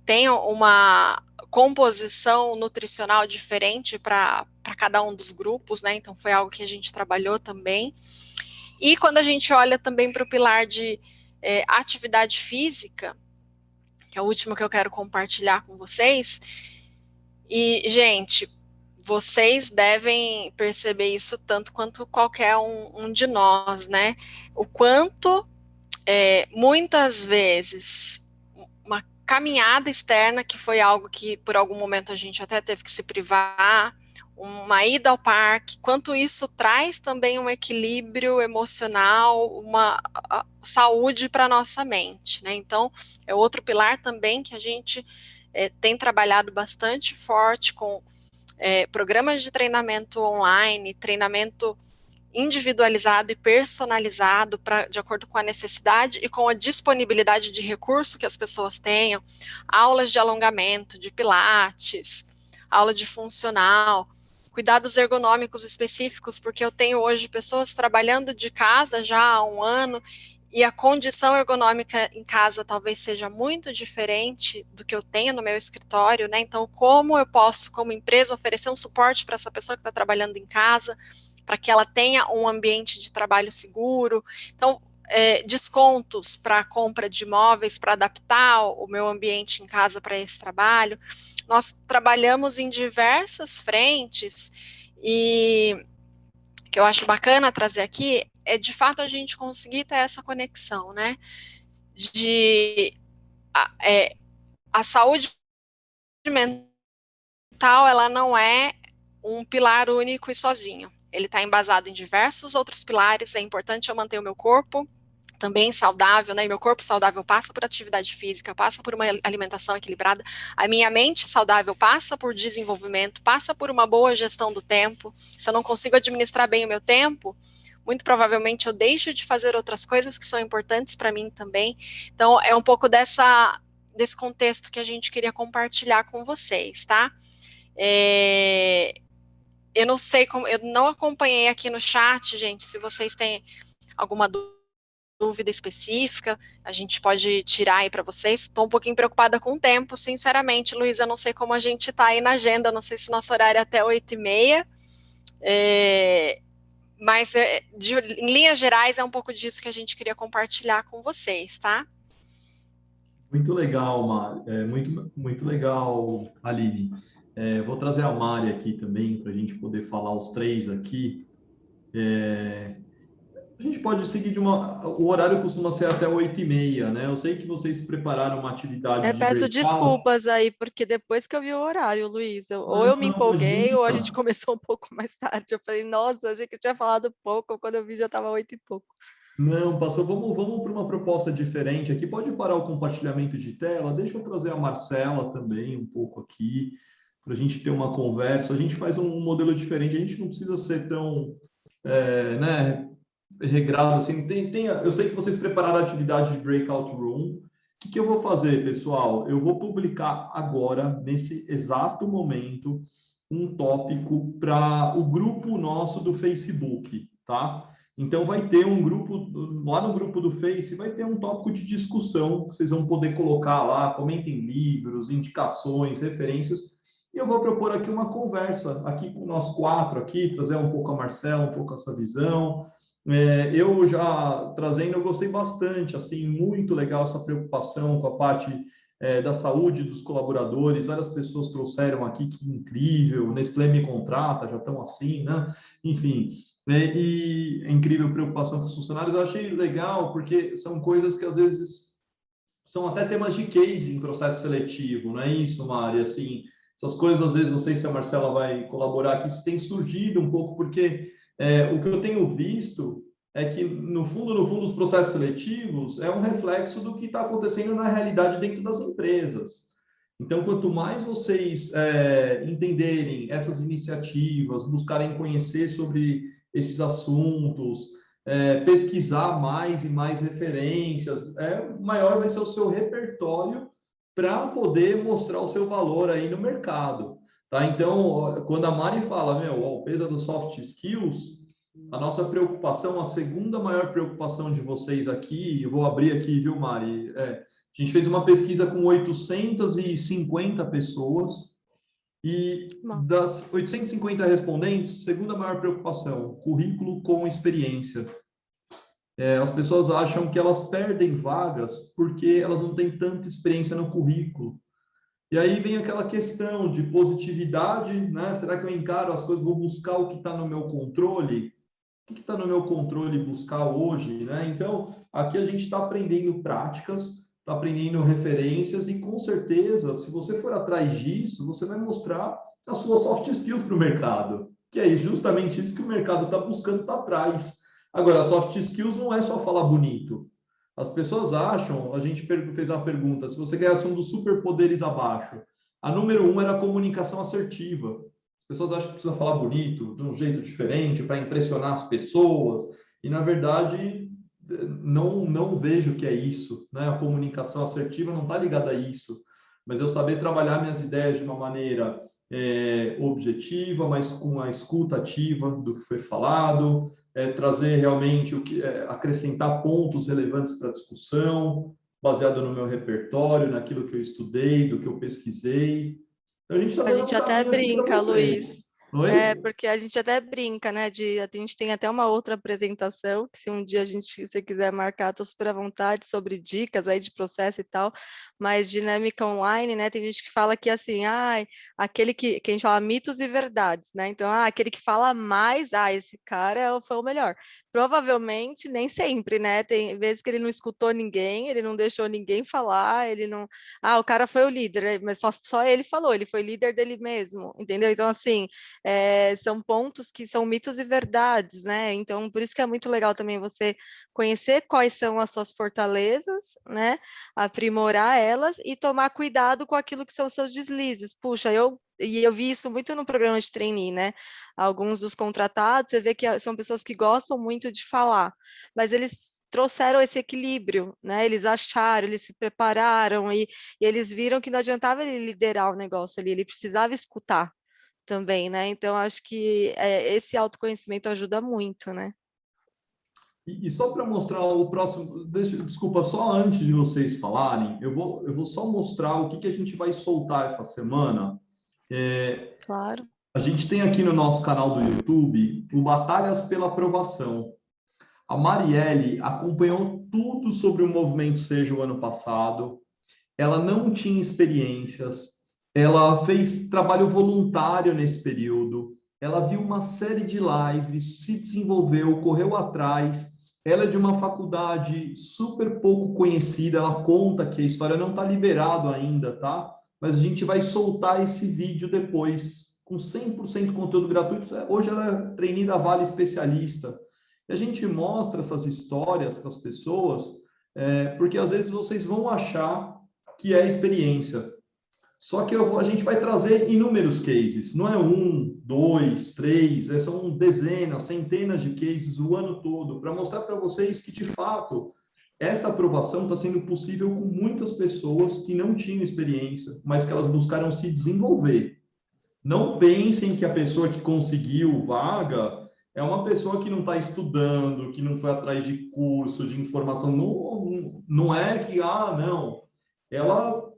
Speaker 3: tem uma composição nutricional diferente para cada um dos grupos, né? Então foi algo que a gente trabalhou também. E quando a gente olha também para o pilar de atividade física, que é o último que eu quero compartilhar com vocês, e, gente, vocês devem perceber isso tanto quanto qualquer um de nós, né? O quanto, muitas vezes, uma caminhada externa, que foi algo que por algum momento a gente até teve que se privar, uma ida ao parque, quanto isso traz também um equilíbrio emocional, uma saúde para a nossa mente, né? Então, é outro pilar também que a gente tem trabalhado bastante forte com programas de treinamento online, treinamento individualizado e personalizado de acordo com a necessidade e com a disponibilidade de recurso que as pessoas tenham, aulas de alongamento, de pilates, aula de funcional, cuidados ergonômicos específicos, porque eu tenho hoje pessoas trabalhando de casa já há um ano e a condição ergonômica em casa talvez seja muito diferente do que eu tenho no meu escritório, né? Então, como eu posso, como empresa, oferecer um suporte para essa pessoa que está trabalhando em casa, para que ela tenha um ambiente de trabalho seguro? Então, descontos para a compra de imóveis, para adaptar o meu ambiente em casa para esse trabalho. Nós trabalhamos em diversas frentes e o que eu acho bacana trazer aqui é, de fato, a gente conseguir ter essa conexão, né? A saúde mental, ela não é um pilar único e sozinho. Ele está embasado em diversos outros pilares. É importante eu manter o meu corpo também saudável, né? E meu corpo saudável passa por atividade física, passa por uma alimentação equilibrada. A minha mente saudável passa por desenvolvimento, passa por uma boa gestão do tempo. Se eu não consigo administrar bem o meu tempo, muito provavelmente eu deixo de fazer outras coisas que são importantes para mim também. Então, é um pouco desse contexto que a gente queria compartilhar com vocês, tá? Eu não sei como, eu não acompanhei aqui no chat, gente, se vocês têm alguma dúvida específica, a gente pode tirar aí para vocês. Estou um pouquinho preocupada com o tempo, sinceramente, Luiz, eu não sei como a gente está aí na agenda, não sei se nosso horário é até 8h30, mas em linhas gerais é um pouco disso que a gente queria compartilhar com vocês, tá?
Speaker 1: Muito legal, muito legal, Aline. Vou trazer a Mari aqui também para a gente poder falar os três aqui. A gente pode seguir o horário costuma ser até 8h30, né? Eu sei que vocês prepararam uma atividade de
Speaker 2: Peço
Speaker 1: breakout.
Speaker 2: desculpas aí, porque depois que eu vi o horário, Luiz, ou eu me empolguei, ou a gente começou um pouco mais tarde. Eu falei, nossa, achei que eu tinha falado pouco, quando eu vi já estava 8 e pouco.
Speaker 1: Não, passou. Vamos para uma proposta diferente aqui. Pode parar o compartilhamento de tela? Deixa eu trazer a Marcela também um pouco aqui, para a gente ter uma conversa. A gente faz um modelo diferente, a gente não precisa ser tão né, regrado assim. Eu sei que vocês prepararam a atividade de Breakout Room. O que eu vou fazer, pessoal? Eu vou publicar agora, nesse exato momento, um tópico para o grupo nosso do Facebook, tá? Então, vai ter um grupo, lá no grupo do Face, vai ter um tópico de discussão, que vocês vão poder colocar lá, comentem livros, indicações, referências, e eu vou propor aqui uma conversa, aqui com nós quatro, aqui, trazer um pouco a Marcela, um pouco essa visão. Eu já trazendo, eu gostei bastante, assim, muito legal essa preocupação com a parte da saúde dos colaboradores. Várias pessoas trouxeram aqui, que incrível, Nestlé me contrata, já estão assim, né? Enfim, e é incrível preocupação com os funcionários. Eu achei legal, porque são coisas que às vezes são até temas de case em processo seletivo, não é isso, Mari? Assim, essas coisas, às vezes, não sei se a Marcela vai colaborar aqui, se tem surgido um pouco, porque o que eu tenho visto é que, no fundo, os processos seletivos é um reflexo do que está acontecendo na realidade dentro das empresas. Então, quanto mais vocês entenderem essas iniciativas, buscarem conhecer sobre esses assuntos, pesquisar mais e mais referências, maior vai ser o seu repertório para poder mostrar o seu valor aí no mercado. Tá? Então, quando a Mari fala, o peso dos soft skills, a nossa preocupação, a segunda maior preocupação de vocês aqui, eu vou abrir aqui, viu, Mari? A gente fez uma pesquisa com 850 pessoas E
Speaker 2: Bom.
Speaker 1: das 850 respondentes, segunda maior preocupação, currículo com experiência. As pessoas acham que elas perdem vagas porque elas não têm tanta experiência no currículo. E aí vem aquela questão de positividade, né? Será que eu encaro as coisas, vou buscar o que está no meu controle? O que está no meu controle buscar hoje, né? Então, aqui a gente está aprendendo práticas, está aprendendo referências e, com certeza, se você for atrás disso, você vai mostrar as suas soft skills para o mercado, que é justamente isso que o mercado está buscando, está atrás. Agora, soft skills não é só falar bonito. As pessoas acham, a gente fez uma pergunta, se você ganhasse um dos superpoderes abaixo, a número 1 era a comunicação assertiva. As pessoas acham que precisa falar bonito, de um jeito diferente, para impressionar as pessoas, e na verdade não vejo que é isso, né? A comunicação assertiva não está ligada a isso, mas eu saber trabalhar minhas ideias de uma maneira objetiva, mas com a escuta ativa do que foi falado, trazer realmente acrescentar pontos relevantes para a discussão, baseado no meu repertório, naquilo que eu estudei, do que eu pesquisei. Então, a gente está
Speaker 2: A
Speaker 1: dando um
Speaker 2: gente até
Speaker 1: caminho aqui para
Speaker 2: brinca, Luiz.
Speaker 1: vocês. Oi?
Speaker 2: Porque a gente até brinca, né? A gente tem até uma outra apresentação, que se um dia você quiser marcar, estou super à vontade, sobre dicas aí de processo e tal, mas dinâmica online, né? Tem gente que fala que assim, aquele que a gente fala mitos e verdades, né? Então, aquele que fala mais, esse cara foi o melhor. Provavelmente, nem sempre, né? Tem vezes que ele não escutou ninguém, ele não deixou ninguém falar, ele não. O cara foi o líder, mas só ele falou, ele foi líder dele mesmo, entendeu? Então, assim. São pontos que são mitos e verdades, né? Então, por isso que é muito legal também você conhecer quais são as suas fortalezas, né? Aprimorar elas e tomar cuidado com aquilo que são os seus deslizes. Puxa, eu vi isso muito no programa de trainee, né? Alguns dos contratados, você vê que são pessoas que gostam muito de falar, mas eles trouxeram esse equilíbrio, né? Eles acharam, eles se prepararam e eles viram que não adiantava ele liderar o negócio ali, ele precisava escutar também, né? Então, acho que esse autoconhecimento ajuda muito, né?
Speaker 1: E só para mostrar o próximo, desculpa, só antes de vocês falarem, eu vou só mostrar o que a gente vai soltar essa semana.
Speaker 2: Claro.
Speaker 1: A gente tem aqui no nosso canal do YouTube o Batalhas pela Aprovação. A Marielle acompanhou tudo sobre o Movimento Seja o ano passado. Ela não tinha experiências, ela fez trabalho voluntário nesse período, ela viu uma série de lives, se desenvolveu, correu atrás. Ela é de uma faculdade super pouco conhecida, ela conta que a história não está liberado ainda, tá? Mas a gente vai soltar esse vídeo depois, com 100% conteúdo gratuito. Hoje ela é trainee da Vale Especialista. E a gente mostra essas histórias para as pessoas, porque às vezes vocês vão achar que é experiência. Só que a gente vai trazer inúmeros cases, não é 1, 2, 3, são dezenas, centenas de cases o ano todo, para mostrar para vocês que, de fato, essa aprovação está sendo possível com muitas pessoas que não tinham experiência, mas que elas buscaram se desenvolver. Não pensem que a pessoa que conseguiu vaga é uma pessoa que não está estudando, que não foi atrás de curso, de informação. Não é que, não. Ela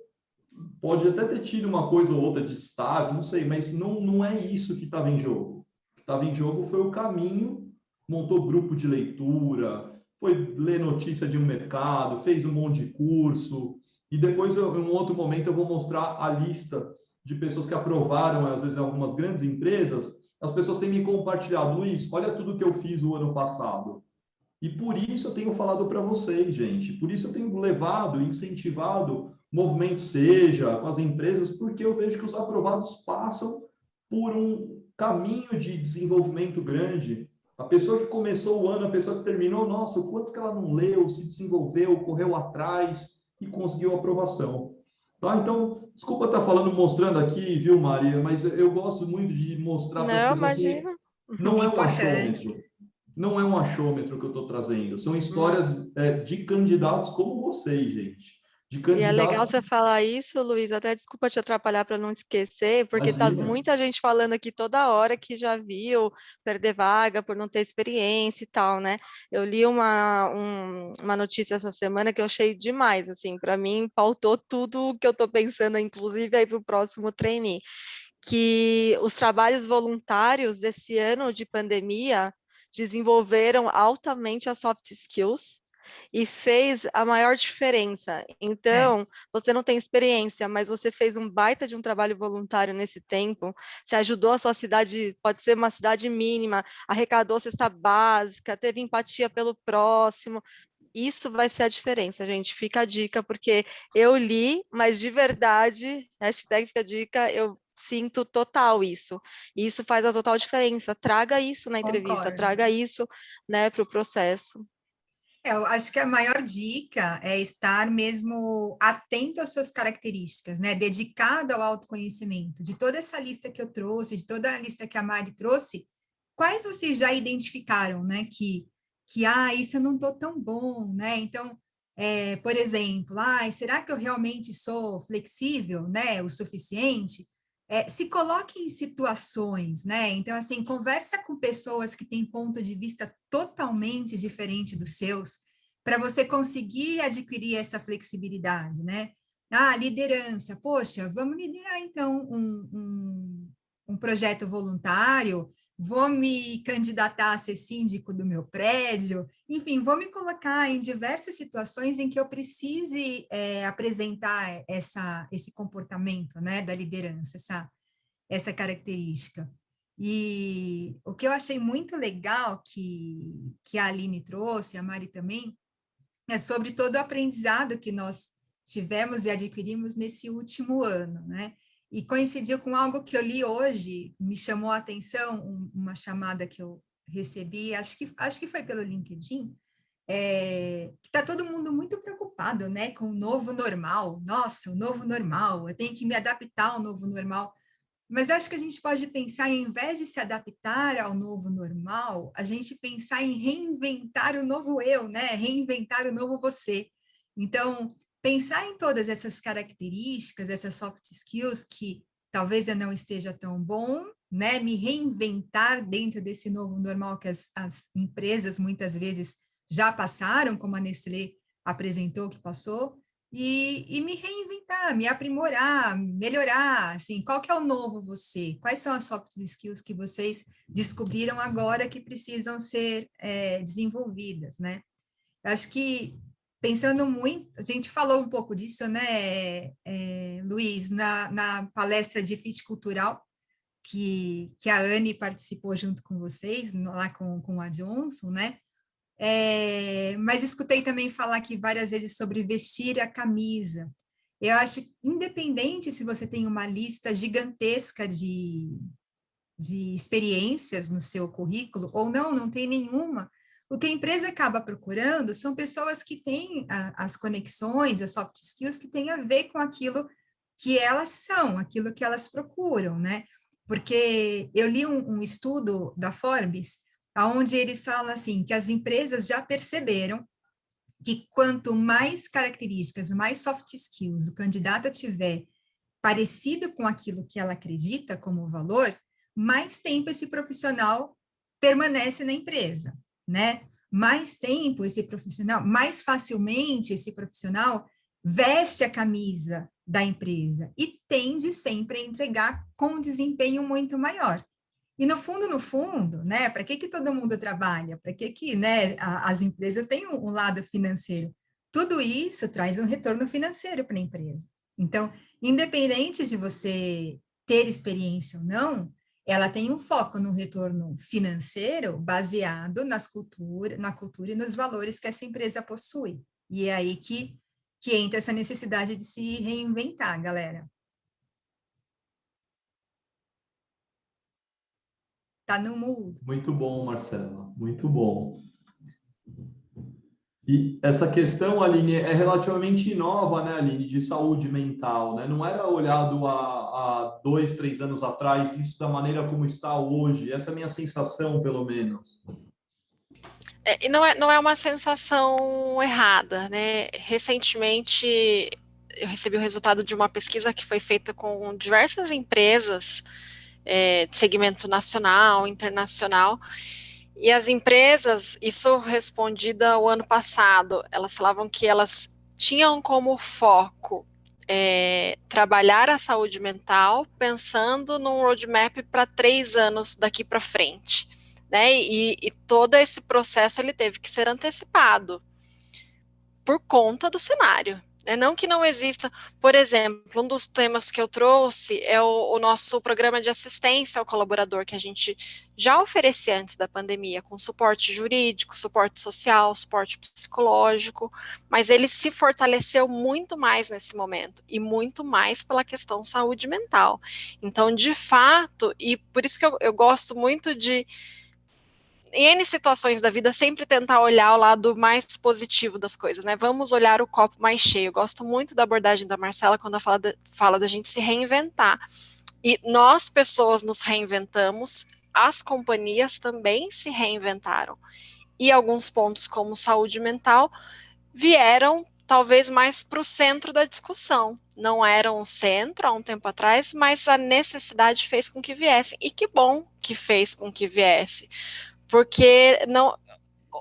Speaker 1: pode até ter tido uma coisa ou outra de estágio, não sei, mas não é isso que estava em jogo. O que estava em jogo foi o caminho, montou grupo de leitura, foi ler notícia de um mercado, fez um monte de curso, e depois, em um outro momento, eu vou mostrar a lista de pessoas que aprovaram, às vezes, em algumas grandes empresas. As pessoas têm me compartilhado, Luiz, olha tudo que eu fiz o ano passado. E por isso eu tenho falado para vocês, gente. Por isso eu tenho levado, incentivado o movimento Seja, com as empresas, porque eu vejo que os aprovados passam por um caminho de desenvolvimento grande. A pessoa que começou o ano, a pessoa que terminou, nossa, o quanto que ela não leu, se desenvolveu, correu atrás e conseguiu aprovação. Tá? Então, desculpa estar falando, mostrando aqui, viu, Maria, mas eu gosto muito de mostrar para as
Speaker 2: Não,
Speaker 1: pessoas que
Speaker 2: imagina.
Speaker 1: não é um
Speaker 4: Importante.
Speaker 1: achômetro. Não é um achômetro que eu estou trazendo, são histórias de candidatos como vocês, gente. De
Speaker 2: E é legal
Speaker 1: candidatos.
Speaker 2: você falar isso, Luiz, até desculpa te atrapalhar para não esquecer, porque tá
Speaker 1: Imagina.
Speaker 2: muita gente falando aqui toda hora que já viu perder vaga por não ter experiência e tal, né? Eu li uma notícia essa semana que eu achei demais, assim, para mim pautou tudo o que eu estou pensando, inclusive aí para o próximo trainee. que os trabalhos voluntários desse ano de pandemia desenvolveram altamente as soft skills e fez a maior diferença. Então, você não tem experiência, mas você fez um baita de um trabalho voluntário nesse tempo, você ajudou a sua cidade, pode ser uma cidade mínima, arrecadou cesta básica, teve empatia pelo próximo. Isso vai ser a diferença, gente. Fica a dica, porque eu li, mas de verdade, hashtag fica a dica, eu sinto total isso. E isso faz a total diferença. Traga isso na entrevista,
Speaker 4: Concordo.
Speaker 2: traga isso, né, para o processo.
Speaker 4: Eu acho que a maior dica é estar mesmo atento às suas características, né? Dedicado ao autoconhecimento. De toda essa lista que eu trouxe, de toda a lista que a Mari trouxe, quais vocês já identificaram, né? Isso eu não estou tão bom, né? Então, por exemplo, será que eu realmente sou flexível, né? O suficiente? Se coloque em situações, né? Então, assim, conversa com pessoas que têm ponto de vista totalmente diferente dos seus, para você conseguir adquirir essa flexibilidade, né? Liderança. Poxa, vamos liderar, então, um projeto voluntário, vou me candidatar a ser síndico do meu prédio, enfim, vou me colocar em diversas situações em que eu precise apresentar esse comportamento, né, da liderança, essa característica. E o que eu achei muito legal que a Aline trouxe, a Mari também, é sobre todo o aprendizado que nós tivemos e adquirimos nesse último ano, né? E coincidiu com algo que eu li hoje, me chamou a atenção, uma chamada que eu recebi, acho que foi pelo LinkedIn, que está todo mundo muito preocupado, né, com o novo normal. Nossa, o novo normal, eu tenho que me adaptar ao novo normal. Mas acho que a gente pode pensar, em vez de se adaptar ao novo normal, a gente pensar em reinventar o novo eu, né? Reinventar o novo você. Então, pensar em todas essas características, essas soft skills que talvez eu não esteja tão bom, né? Me reinventar dentro desse novo normal que as empresas muitas vezes já passaram, como a Nestlé apresentou que passou, e me reinventar, me aprimorar, melhorar, assim, qual que é o novo você? Quais são as soft skills que vocês descobriram agora que precisam ser desenvolvidas, né? Eu acho que, pensando muito, a gente falou um pouco disso, né, Luiz, na palestra de fit cultural, que a Anne participou junto com vocês, lá com a Johnson, né? Mas escutei também falar aqui várias vezes sobre vestir a camisa. Eu acho, independente se você tem uma lista gigantesca de experiências no seu currículo, ou não tem nenhuma, o que a empresa acaba procurando são pessoas que têm as conexões, as soft skills, que têm a ver com aquilo que elas são, aquilo que elas procuram, né? Porque eu li um estudo da Forbes, onde eles falam assim, que as empresas já perceberam que quanto mais características, mais soft skills o candidato tiver parecido com aquilo que ela acredita como valor, mais tempo esse profissional permanece na empresa, né? Mais tempo esse profissional, mais facilmente esse profissional veste a camisa da empresa e tende sempre a entregar com um desempenho muito maior. E no fundo, né, para que todo mundo trabalha? Para que, né, as empresas têm um lado financeiro? Tudo isso traz um retorno financeiro para a empresa. Então, independente de você ter experiência ou não, ela tem um foco no retorno financeiro baseado na cultura e nos valores que essa empresa possui. E é aí que entra essa necessidade de se reinventar, galera. Tá no mudo.
Speaker 1: Muito bom, Marcela, muito bom. E essa questão, Aline, é relativamente nova, né, Aline, de saúde mental, né? Não era olhado há 2, 3 anos atrás, isso da maneira como está hoje. Essa é a minha sensação, pelo menos.
Speaker 3: E não é uma sensação errada, né? Recentemente, eu recebi o resultado de uma pesquisa que foi feita com diversas empresas de segmento nacional, internacional, e as empresas, isso respondida o ano passado, elas falavam que elas tinham como foco trabalhar a saúde mental pensando num roadmap para 3 anos daqui para frente, né? E todo esse processo ele teve que ser antecipado por conta do cenário. Não que não exista, por exemplo, um dos temas que eu trouxe é o nosso programa de assistência ao colaborador, que a gente já oferecia antes da pandemia, com suporte jurídico, suporte social, suporte psicológico, mas ele se fortaleceu muito mais nesse momento, e muito mais pela questão saúde mental. Então, de fato, e por isso que eu gosto muito de, em N situações da vida, sempre tentar olhar o lado mais positivo das coisas, né? Vamos olhar o copo mais cheio. Eu gosto muito da abordagem da Marcela quando ela fala da gente se reinventar. E nós, pessoas, nos reinventamos, as companhias também se reinventaram. E alguns pontos, como saúde mental, vieram talvez mais para o centro da discussão. Não eram o centro há um tempo atrás, mas a necessidade fez com que viessem. E que bom que fez com que viesse. Porque não,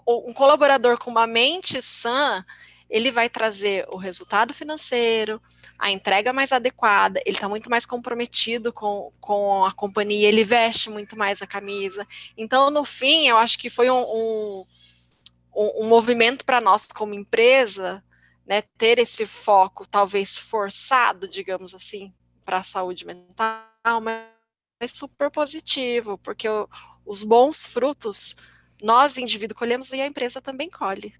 Speaker 3: um colaborador com uma mente sã, ele vai trazer o resultado financeiro, a entrega mais adequada, ele está muito mais comprometido com a companhia, ele veste muito mais a camisa. Então, no fim, eu acho que foi um movimento para nós como empresa, né, ter esse foco, talvez forçado, digamos assim, para a saúde mental, mas super positivo, porque os bons frutos nós, indivíduo, colhemos e a empresa também colhe.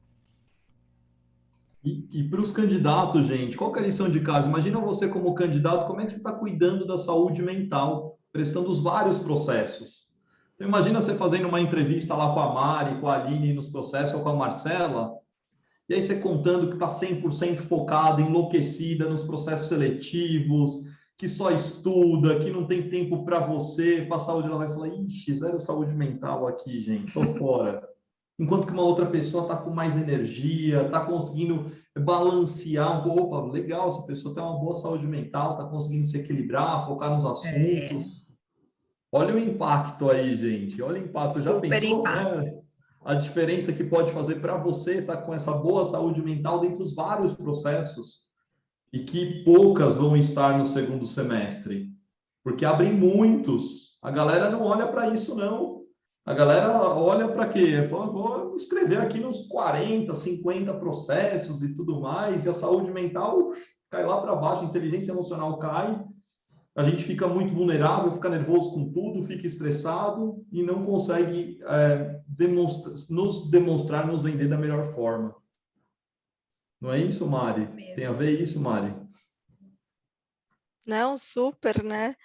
Speaker 1: E para os candidatos, gente, qual que é a lição de casa? Imagina você como candidato, como é que você está cuidando da saúde mental, prestando os vários processos. Então, imagina você fazendo uma entrevista lá com a Mari, com a Aline nos processos, ou com a Marcela, e aí você contando que está 100% focada, enlouquecida nos processos seletivos, que só estuda, que não tem tempo para você, para a saúde, ela vai falar, ixi, zero saúde mental aqui, gente, tô fora. Enquanto que uma outra pessoa está com mais energia, está conseguindo balancear um pouco, opa, legal, essa pessoa tem uma boa saúde mental, está conseguindo se equilibrar, focar nos assuntos. Olha o impacto aí, gente, olha o impacto. Já
Speaker 4: Super
Speaker 1: pensou,
Speaker 4: impacto.
Speaker 1: né? A diferença que pode fazer para você estar com essa boa saúde mental dentro dos vários processos e que poucas vão estar no segundo semestre, porque abrem muitos. A galera não olha para isso, não. A galera olha para quê? Fala, vou escrever aqui nos 40, 50 processos e tudo mais, e a saúde mental cai lá para baixo, a inteligência emocional cai, a gente fica muito vulnerável, fica nervoso com tudo, fica estressado e não consegue nos demonstrar, nos vender da melhor forma. Não é isso, Mari? Tem a ver isso, Mari?
Speaker 2: Não, super, né?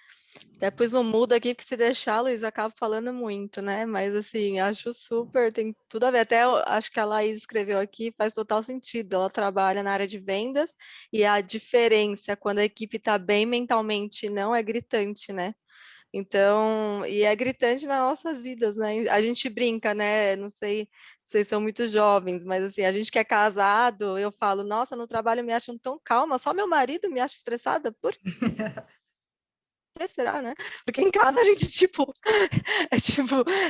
Speaker 2: Depois não muda aqui, porque se deixar, Luiz, acaba falando muito, né? Mas, assim, acho super, tem tudo a ver. Até acho que a Laís escreveu aqui, faz total sentido. Ela trabalha na área de vendas e a diferença quando a equipe está bem mentalmente não é gritante, né? Então, e é gritante nas nossas vidas, né? A gente brinca, né? Não sei, vocês são muito jovens, mas assim, a gente que é casado, eu falo, nossa, no trabalho me acham tão calma, só meu marido me acha estressada, por que será, né? Porque em casa a gente, tipo,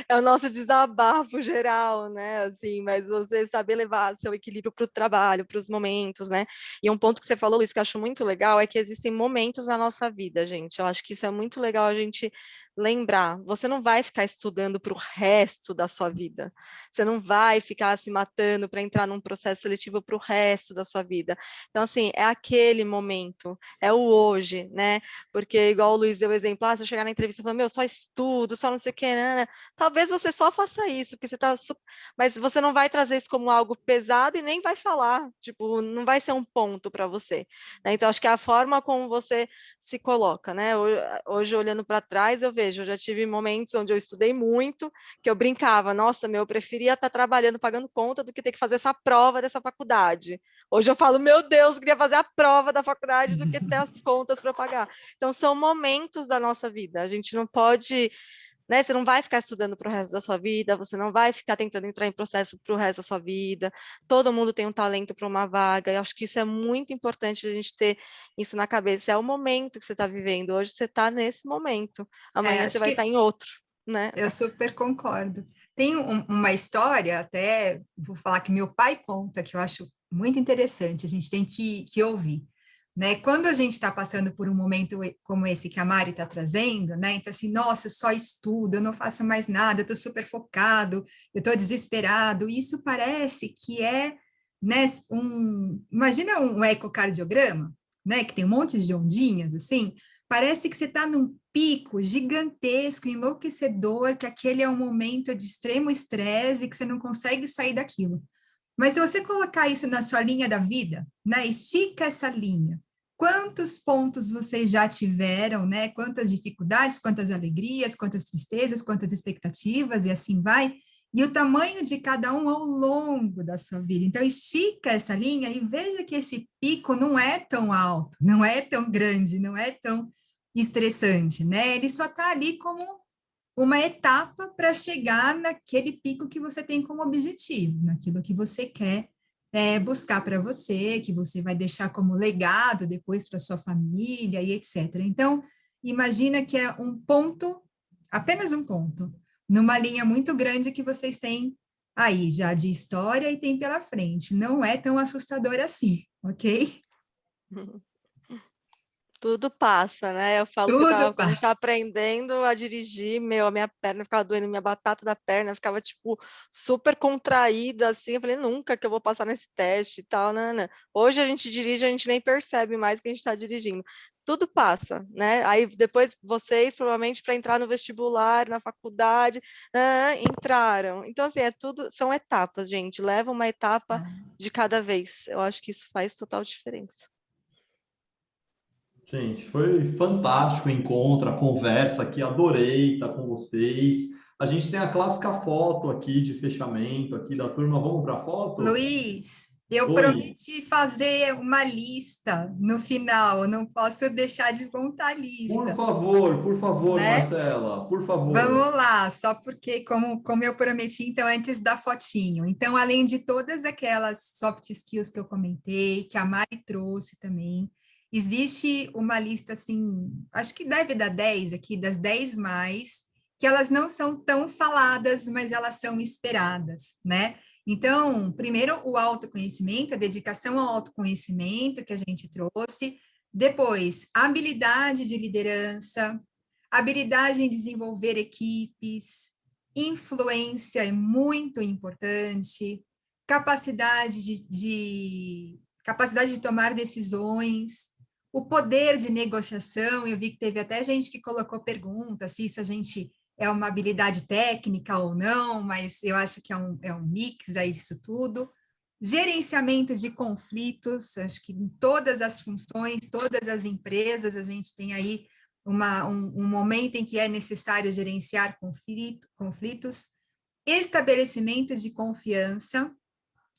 Speaker 2: é o nosso desabafo geral, né? Assim, mas você saber levar seu equilíbrio para o trabalho, para os momentos, né? E um ponto que você falou, Luiz, que eu acho muito legal, é que existem momentos na nossa vida, gente. Eu acho que isso é muito legal a gente lembrar. Você não vai ficar estudando para o resto da sua vida. Você não vai ficar se matando para entrar num processo seletivo para o resto da sua vida. Então, assim, é aquele momento, é o hoje, né? Porque, igual o Luiz deu o exemplo, se eu chegar na entrevista e falar, meu, só estudo, só não sei o que, né? Talvez você só faça isso, porque você tá super... Mas você não vai trazer isso como algo pesado e nem vai falar, tipo, não vai ser um ponto para você. Né? Então, acho que é a forma como você se coloca, né? Hoje, olhando para trás, eu vejo, eu já tive momentos onde eu estudei muito, que eu brincava, nossa, meu, eu preferia estar trabalhando, pagando conta, do que ter que fazer essa prova dessa faculdade. Hoje eu falo, meu Deus, eu queria fazer a prova da faculdade do que ter as contas para pagar. Então, são momentos da nossa vida. A gente não pode, né? Você não vai ficar estudando para o resto da sua vida, você não vai ficar tentando entrar em processo para o resto da sua vida. Todo mundo tem um talento para uma vaga. Eu acho que isso é muito importante a gente ter isso na cabeça. É o momento que você está vivendo. Hoje você está nesse momento. Amanhã você
Speaker 4: Acho
Speaker 2: vai estar
Speaker 4: que
Speaker 2: em outro, né?
Speaker 4: eu super concordo. Tem uma história, até vou falar que meu pai conta, que eu acho muito interessante, a gente tem que ouvir. né? Quando a gente está passando por um momento como esse que a Mari está trazendo, né? Então, assim, nossa, só estudo, eu não faço mais nada, eu estou super focado, eu estou desesperado. Isso parece que é, né, imagina um ecocardiograma, né? Que tem um monte de ondinhas, assim. Parece que você está num pico gigantesco, enlouquecedor, que aquele é um momento de extremo estresse e que você não consegue sair daquilo. Mas se você colocar isso na sua linha da vida, né? Estica essa linha. Quantos pontos vocês já tiveram, né? Quantas dificuldades, quantas alegrias, quantas tristezas, quantas expectativas e assim vai. E o tamanho de cada um ao longo da sua vida. Então, estica essa linha e veja que esse pico não é tão alto, não é tão grande, não é tão estressante, né? Ele só está ali como uma etapa para chegar naquele pico que você tem como objetivo, naquilo que você quer buscar para você, que você vai deixar como legado depois para sua família e etc. Então, imagina que é um ponto, apenas um ponto, numa linha muito grande que vocês têm aí já de história e tem pela frente. Não é tão assustador assim, ok?
Speaker 2: Tudo passa, né? Eu falo que
Speaker 4: Tudo
Speaker 2: quando a gente tá
Speaker 4: passa.
Speaker 2: aprendendo a dirigir, a minha perna ficava doendo, minha batata da perna ficava, tipo, super contraída, assim. Eu falei, nunca que eu vou passar nesse teste e tal, né? Hoje a gente dirige, a gente nem percebe mais que a gente está dirigindo. Tudo passa, né? Aí depois vocês, provavelmente, para entrar no vestibular, na faculdade, entraram. Então, assim, são etapas, gente. Leva uma etapa de cada vez. Eu acho que isso faz total diferença.
Speaker 1: Gente, foi fantástico o encontro, a conversa aqui, adorei estar com vocês. A gente tem a clássica foto aqui de fechamento aqui da turma. Vamos para a foto?
Speaker 4: Luiz, eu
Speaker 1: Oi.
Speaker 4: prometi fazer uma lista no final, eu não posso deixar de contar a lista,
Speaker 1: Por favor,
Speaker 4: né?
Speaker 1: Marcela, por favor.
Speaker 4: Vamos lá, só porque, como eu prometi, então, antes da fotinho. Então, além de todas aquelas soft skills que eu comentei, que a Mari trouxe também, existe uma lista, assim, acho que deve dar 10 aqui, das 10 mais, que elas não são tão faladas, mas elas são esperadas, né? Então, primeiro, o autoconhecimento, a dedicação ao autoconhecimento que a gente trouxe. Depois, a habilidade de liderança, habilidade em desenvolver equipes, influência é muito importante, capacidade de tomar decisões, o poder de negociação. Eu vi que teve até gente que colocou perguntas se isso a gente é uma habilidade técnica ou não, mas eu acho que é um mix aí disso tudo. Gerenciamento de conflitos, acho que em todas as funções, todas as empresas, a gente tem aí um momento em que é necessário gerenciar conflitos, estabelecimento de confiança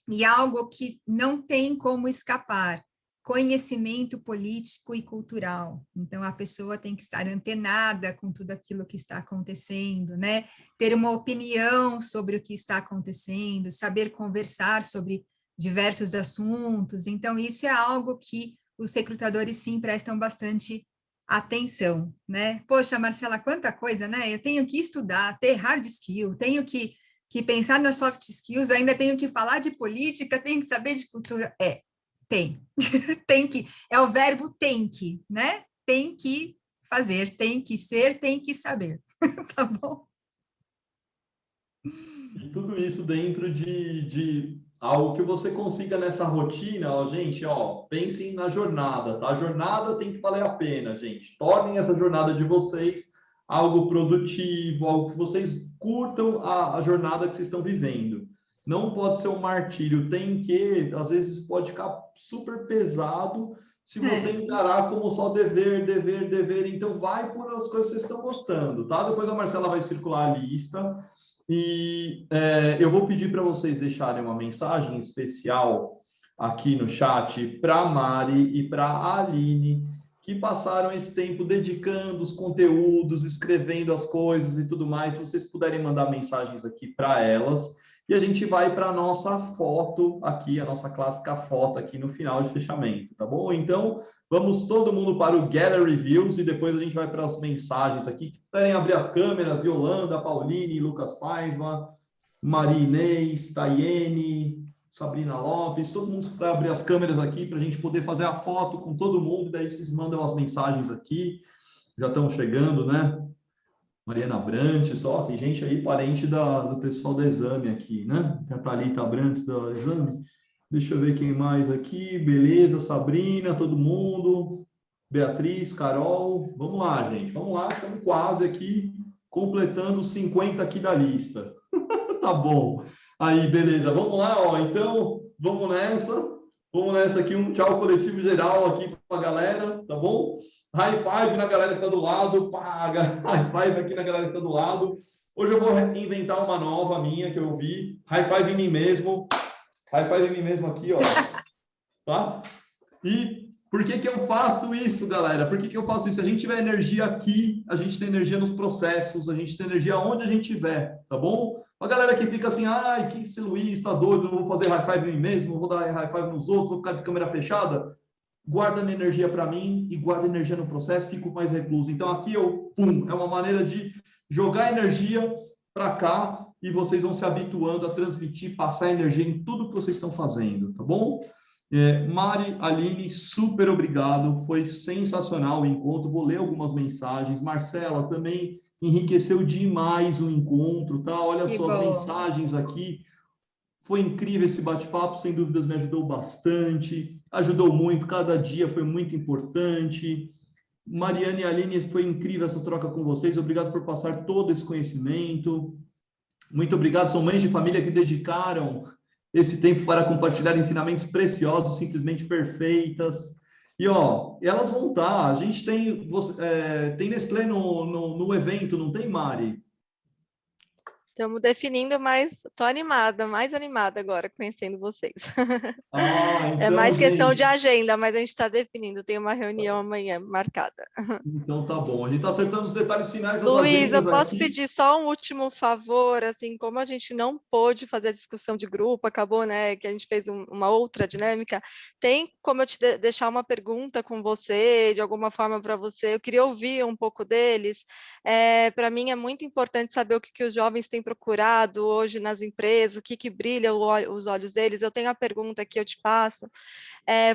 Speaker 4: e algo que não tem como escapar, conhecimento político e cultural. Então, a pessoa tem que estar antenada com tudo aquilo que está acontecendo, né? Ter uma opinião sobre o que está acontecendo, saber conversar sobre diversos assuntos. Então, isso é algo que os recrutadores, sim, prestam bastante atenção, né? Poxa, Marcela, quanta coisa, né? Eu tenho que estudar, ter hard skill, tenho que pensar nas soft skills, ainda tenho que falar de política, tenho que saber de cultura. Tem. Tem que. É o verbo tem que, né? Tem que fazer, tem que ser, tem que saber. Tá bom?
Speaker 1: E tudo isso dentro de algo que você consiga nessa rotina, ó, gente, ó, pensem na jornada, tá? A jornada tem que valer a pena, gente. Tornem essa jornada de vocês algo produtivo, algo que vocês curtam a jornada que vocês estão vivendo. Não pode ser um martírio, tem que, às vezes pode ficar super pesado se você encarar como só dever, dever, dever. Então, vai por as coisas que vocês estão gostando, tá? Depois a Marcela vai circular a lista. E eu vou pedir para vocês deixarem uma mensagem especial aqui no chat para a Mari e para a Aline, que passaram esse tempo dedicando os conteúdos, escrevendo as coisas e tudo mais. Se vocês puderem mandar mensagens aqui para elas. E a gente vai para a nossa foto aqui, a nossa clássica foto aqui no final de fechamento, tá bom? Então, vamos todo mundo para o Gallery Views e depois a gente vai para as mensagens aqui. Que puderem abrir as câmeras, Yolanda, Pauline, Lucas Paiva, Maria Inês, Tayene, Sabrina Lopes, todo mundo vai abrir as câmeras aqui para a gente poder fazer a foto com todo mundo, daí vocês mandam as mensagens aqui, já estão chegando, né? Mariana Brantes, ó, tem gente aí, parente do pessoal do exame aqui, né? A Thalita Brantes do exame. Deixa eu ver quem mais aqui, beleza, Sabrina, todo mundo, Beatriz, Carol, vamos lá, gente, vamos lá, estamos quase aqui, completando os 50 aqui da lista. Tá bom. Aí, beleza. Vamos lá, ó. Então, vamos nessa aqui. Um tchau coletivo geral aqui para a galera, tá bom? High five na galera que tá do lado. Paga. High five aqui na galera que tá do lado. Hoje eu vou inventar uma nova minha que eu vi. High five em mim mesmo. High five em mim mesmo aqui, ó. Tá? E por que que eu faço isso, galera? Por que que eu faço isso? Se a gente tiver energia aqui, a gente tem energia nos processos, a gente tem energia onde a gente estiver, tá bom? A galera que fica assim, ai, que esse Luiz tá doido, não vou fazer high five em mim mesmo, não vou dar high five nos outros, vou ficar de câmera fechada. Guarda minha energia para mim e guarda energia no processo, fico mais recluso. Então aqui eu, é uma maneira de jogar energia para cá e vocês vão se habituando a transmitir, passar energia em tudo que vocês estão fazendo, tá bom? Mari, Aline, super obrigado, foi sensacional o encontro, vou ler algumas mensagens. Marcela, também enriqueceu demais o encontro, tá? Olha só as mensagens aqui, foi incrível esse bate-papo, sem dúvidas me ajudou bastante, ajudou muito, cada dia foi muito importante. Mariana e Aline, foi incrível essa troca com vocês, obrigado por passar todo esse conhecimento, muito obrigado, são mães de família que dedicaram esse tempo para compartilhar ensinamentos preciosos, simplesmente perfeitas. E, ó, elas vão estar, a gente tem, tem Nestlé no evento, não tem, Mari?
Speaker 2: Estamos definindo, mas estou animada, mais animada agora, conhecendo vocês.
Speaker 1: Então,
Speaker 2: é mais questão de agenda, mas a gente está definindo, tem uma reunião amanhã marcada.
Speaker 1: Então tá bom, a gente está acertando os detalhes finais das
Speaker 2: Luiz, eu posso
Speaker 1: aqui.
Speaker 2: pedir só um último favor, assim, como a gente não pôde fazer a discussão de grupo, acabou, né, que a gente fez uma outra dinâmica, tem como eu te deixar uma pergunta com você, de alguma forma para você, eu queria ouvir um pouco deles, para mim é muito importante saber o que os jovens têm procurado hoje nas empresas, o que brilha os olhos deles, eu tenho a pergunta que eu te passo,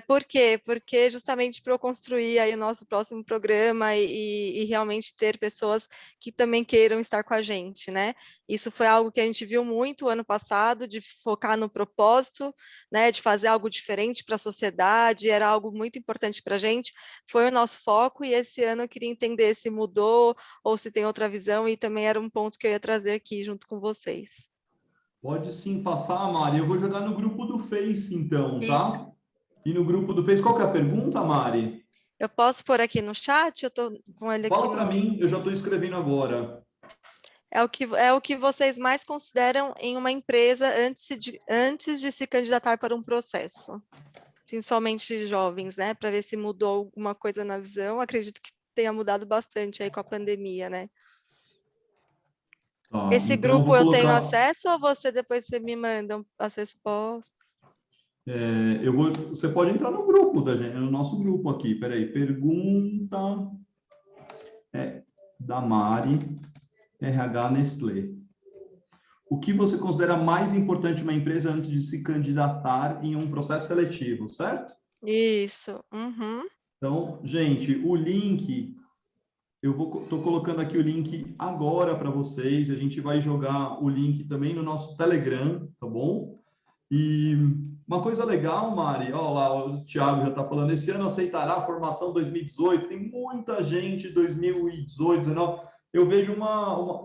Speaker 2: por quê? Porque justamente para eu construir aí o nosso próximo programa e realmente ter pessoas que também queiram estar com a gente, né? Isso foi algo que a gente viu muito ano passado, de focar no propósito, né? De fazer algo diferente para a sociedade, era algo muito importante para a gente, foi o nosso foco, e esse ano eu queria entender se mudou ou se tem outra visão, e também era um ponto que eu ia trazer aqui junto com vocês.
Speaker 1: Pode sim passar, Mari, eu vou jogar no grupo do Face, então, tá?
Speaker 4: Isso.
Speaker 1: E no grupo do Face, qual que é a pergunta, Mari?
Speaker 2: Eu posso pôr aqui no chat? Eu estou com ele aqui.
Speaker 1: Fala para mim, eu já estou escrevendo agora.
Speaker 2: É o que vocês mais consideram em uma empresa antes de se candidatar para um processo? Principalmente jovens, né? Para ver se mudou alguma coisa na visão. Acredito que tenha mudado bastante aí com a pandemia, né? Esse
Speaker 1: então
Speaker 2: grupo eu tenho acesso ou depois você me manda as respostas?
Speaker 1: Você pode entrar no grupo da gente, no nosso grupo aqui. Peraí, pergunta da Mari, RH Nestlé. O que você considera mais importante em uma empresa antes de se candidatar em um processo seletivo, certo?
Speaker 2: Isso. Uhum.
Speaker 1: Então, gente, o link, estou colocando aqui o link agora para vocês. A gente vai jogar o link também no nosso Telegram, tá bom? E uma coisa legal, Mari, ó lá, o Thiago já está falando, esse ano aceitará a formação 2018, tem muita gente 2018, 19, eu vejo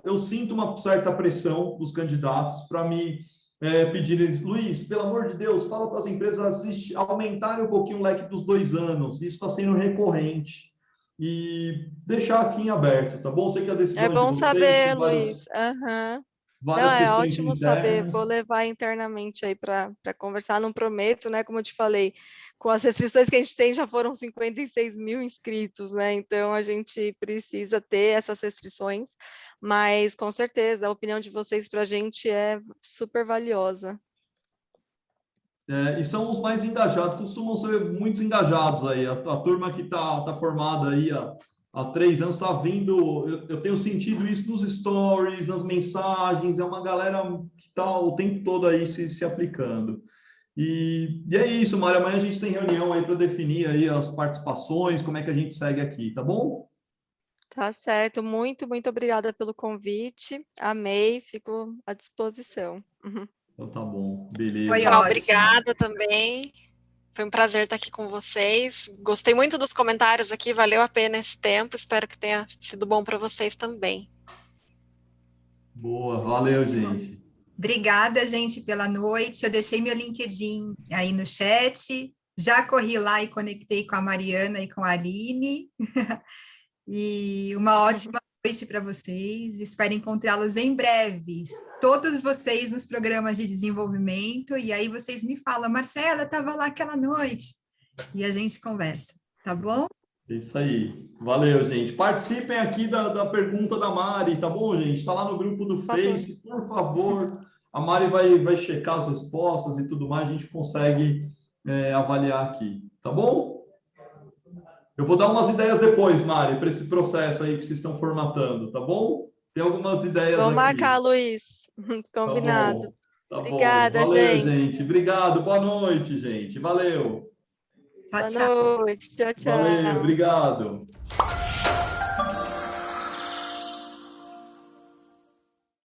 Speaker 1: eu sinto uma certa pressão dos candidatos para me pedirem, Luiz, pelo amor de Deus, fala para as empresas aumentarem um pouquinho o leque dos 2 anos, isso está sendo recorrente, e deixar aqui em aberto, tá bom? Sei que a decisão
Speaker 2: é bom
Speaker 1: de vocês,
Speaker 2: saber, Luiz. Uhum.
Speaker 1: Várias
Speaker 2: Não, é
Speaker 1: questões
Speaker 2: ótimo
Speaker 1: internas.
Speaker 2: saber, vou levar internamente aí para conversar, não prometo, né, como eu te falei, com as restrições que a gente tem, já foram 56 mil inscritos, né, então a gente precisa ter essas restrições, mas com certeza a opinião de vocês para a gente é super valiosa.
Speaker 1: E são os mais engajados, costumam ser muito engajados aí, a turma que tá formada aí há 3 anos está vindo, eu tenho sentido isso nos stories, nas mensagens, é uma galera que está o tempo todo aí se aplicando. E é isso, Mário. Amanhã a gente tem reunião aí para definir aí as participações, como é que a gente segue aqui, tá bom?
Speaker 2: Tá certo. Muito, muito obrigada pelo convite. Amei, fico à disposição.
Speaker 1: Então tá bom, beleza.
Speaker 4: Foi
Speaker 3: Pessoal,
Speaker 4: ótimo.
Speaker 3: obrigada também. Foi um prazer estar aqui com vocês. Gostei muito dos comentários aqui, valeu a pena esse tempo. Espero que tenha sido bom para vocês também.
Speaker 1: Boa, valeu,
Speaker 4: Ótimo.
Speaker 1: gente.
Speaker 4: Obrigada, gente, pela noite. Eu deixei meu LinkedIn aí no chat. Já corri lá e conectei com a Mariana e com a Aline. E uma ótima noite para vocês. Espero encontrá-los em breve. Todos vocês nos programas de desenvolvimento. E aí vocês me falam, Marcela, estava lá aquela noite. E a gente conversa, tá bom?
Speaker 1: É isso aí. Valeu, gente. Participem aqui da pergunta da Mari, tá bom, gente? Está lá no grupo do Face, por favor. A Mari vai checar as respostas e tudo mais, a gente consegue avaliar aqui, tá bom? Eu vou dar umas ideias depois, Mari, para esse processo aí que vocês estão formatando, tá bom? Tem algumas ideias
Speaker 2: Vamos
Speaker 1: aqui.
Speaker 2: marcar, Luiz. Combinado.
Speaker 1: Tá bom.
Speaker 2: Obrigada,
Speaker 1: Valeu,
Speaker 2: gente.
Speaker 1: Obrigado. Boa noite, gente. Valeu.
Speaker 4: Tchau,
Speaker 2: Boa
Speaker 4: tchau.
Speaker 2: noite. Tchau,
Speaker 1: Valeu,
Speaker 2: tchau.
Speaker 1: obrigado.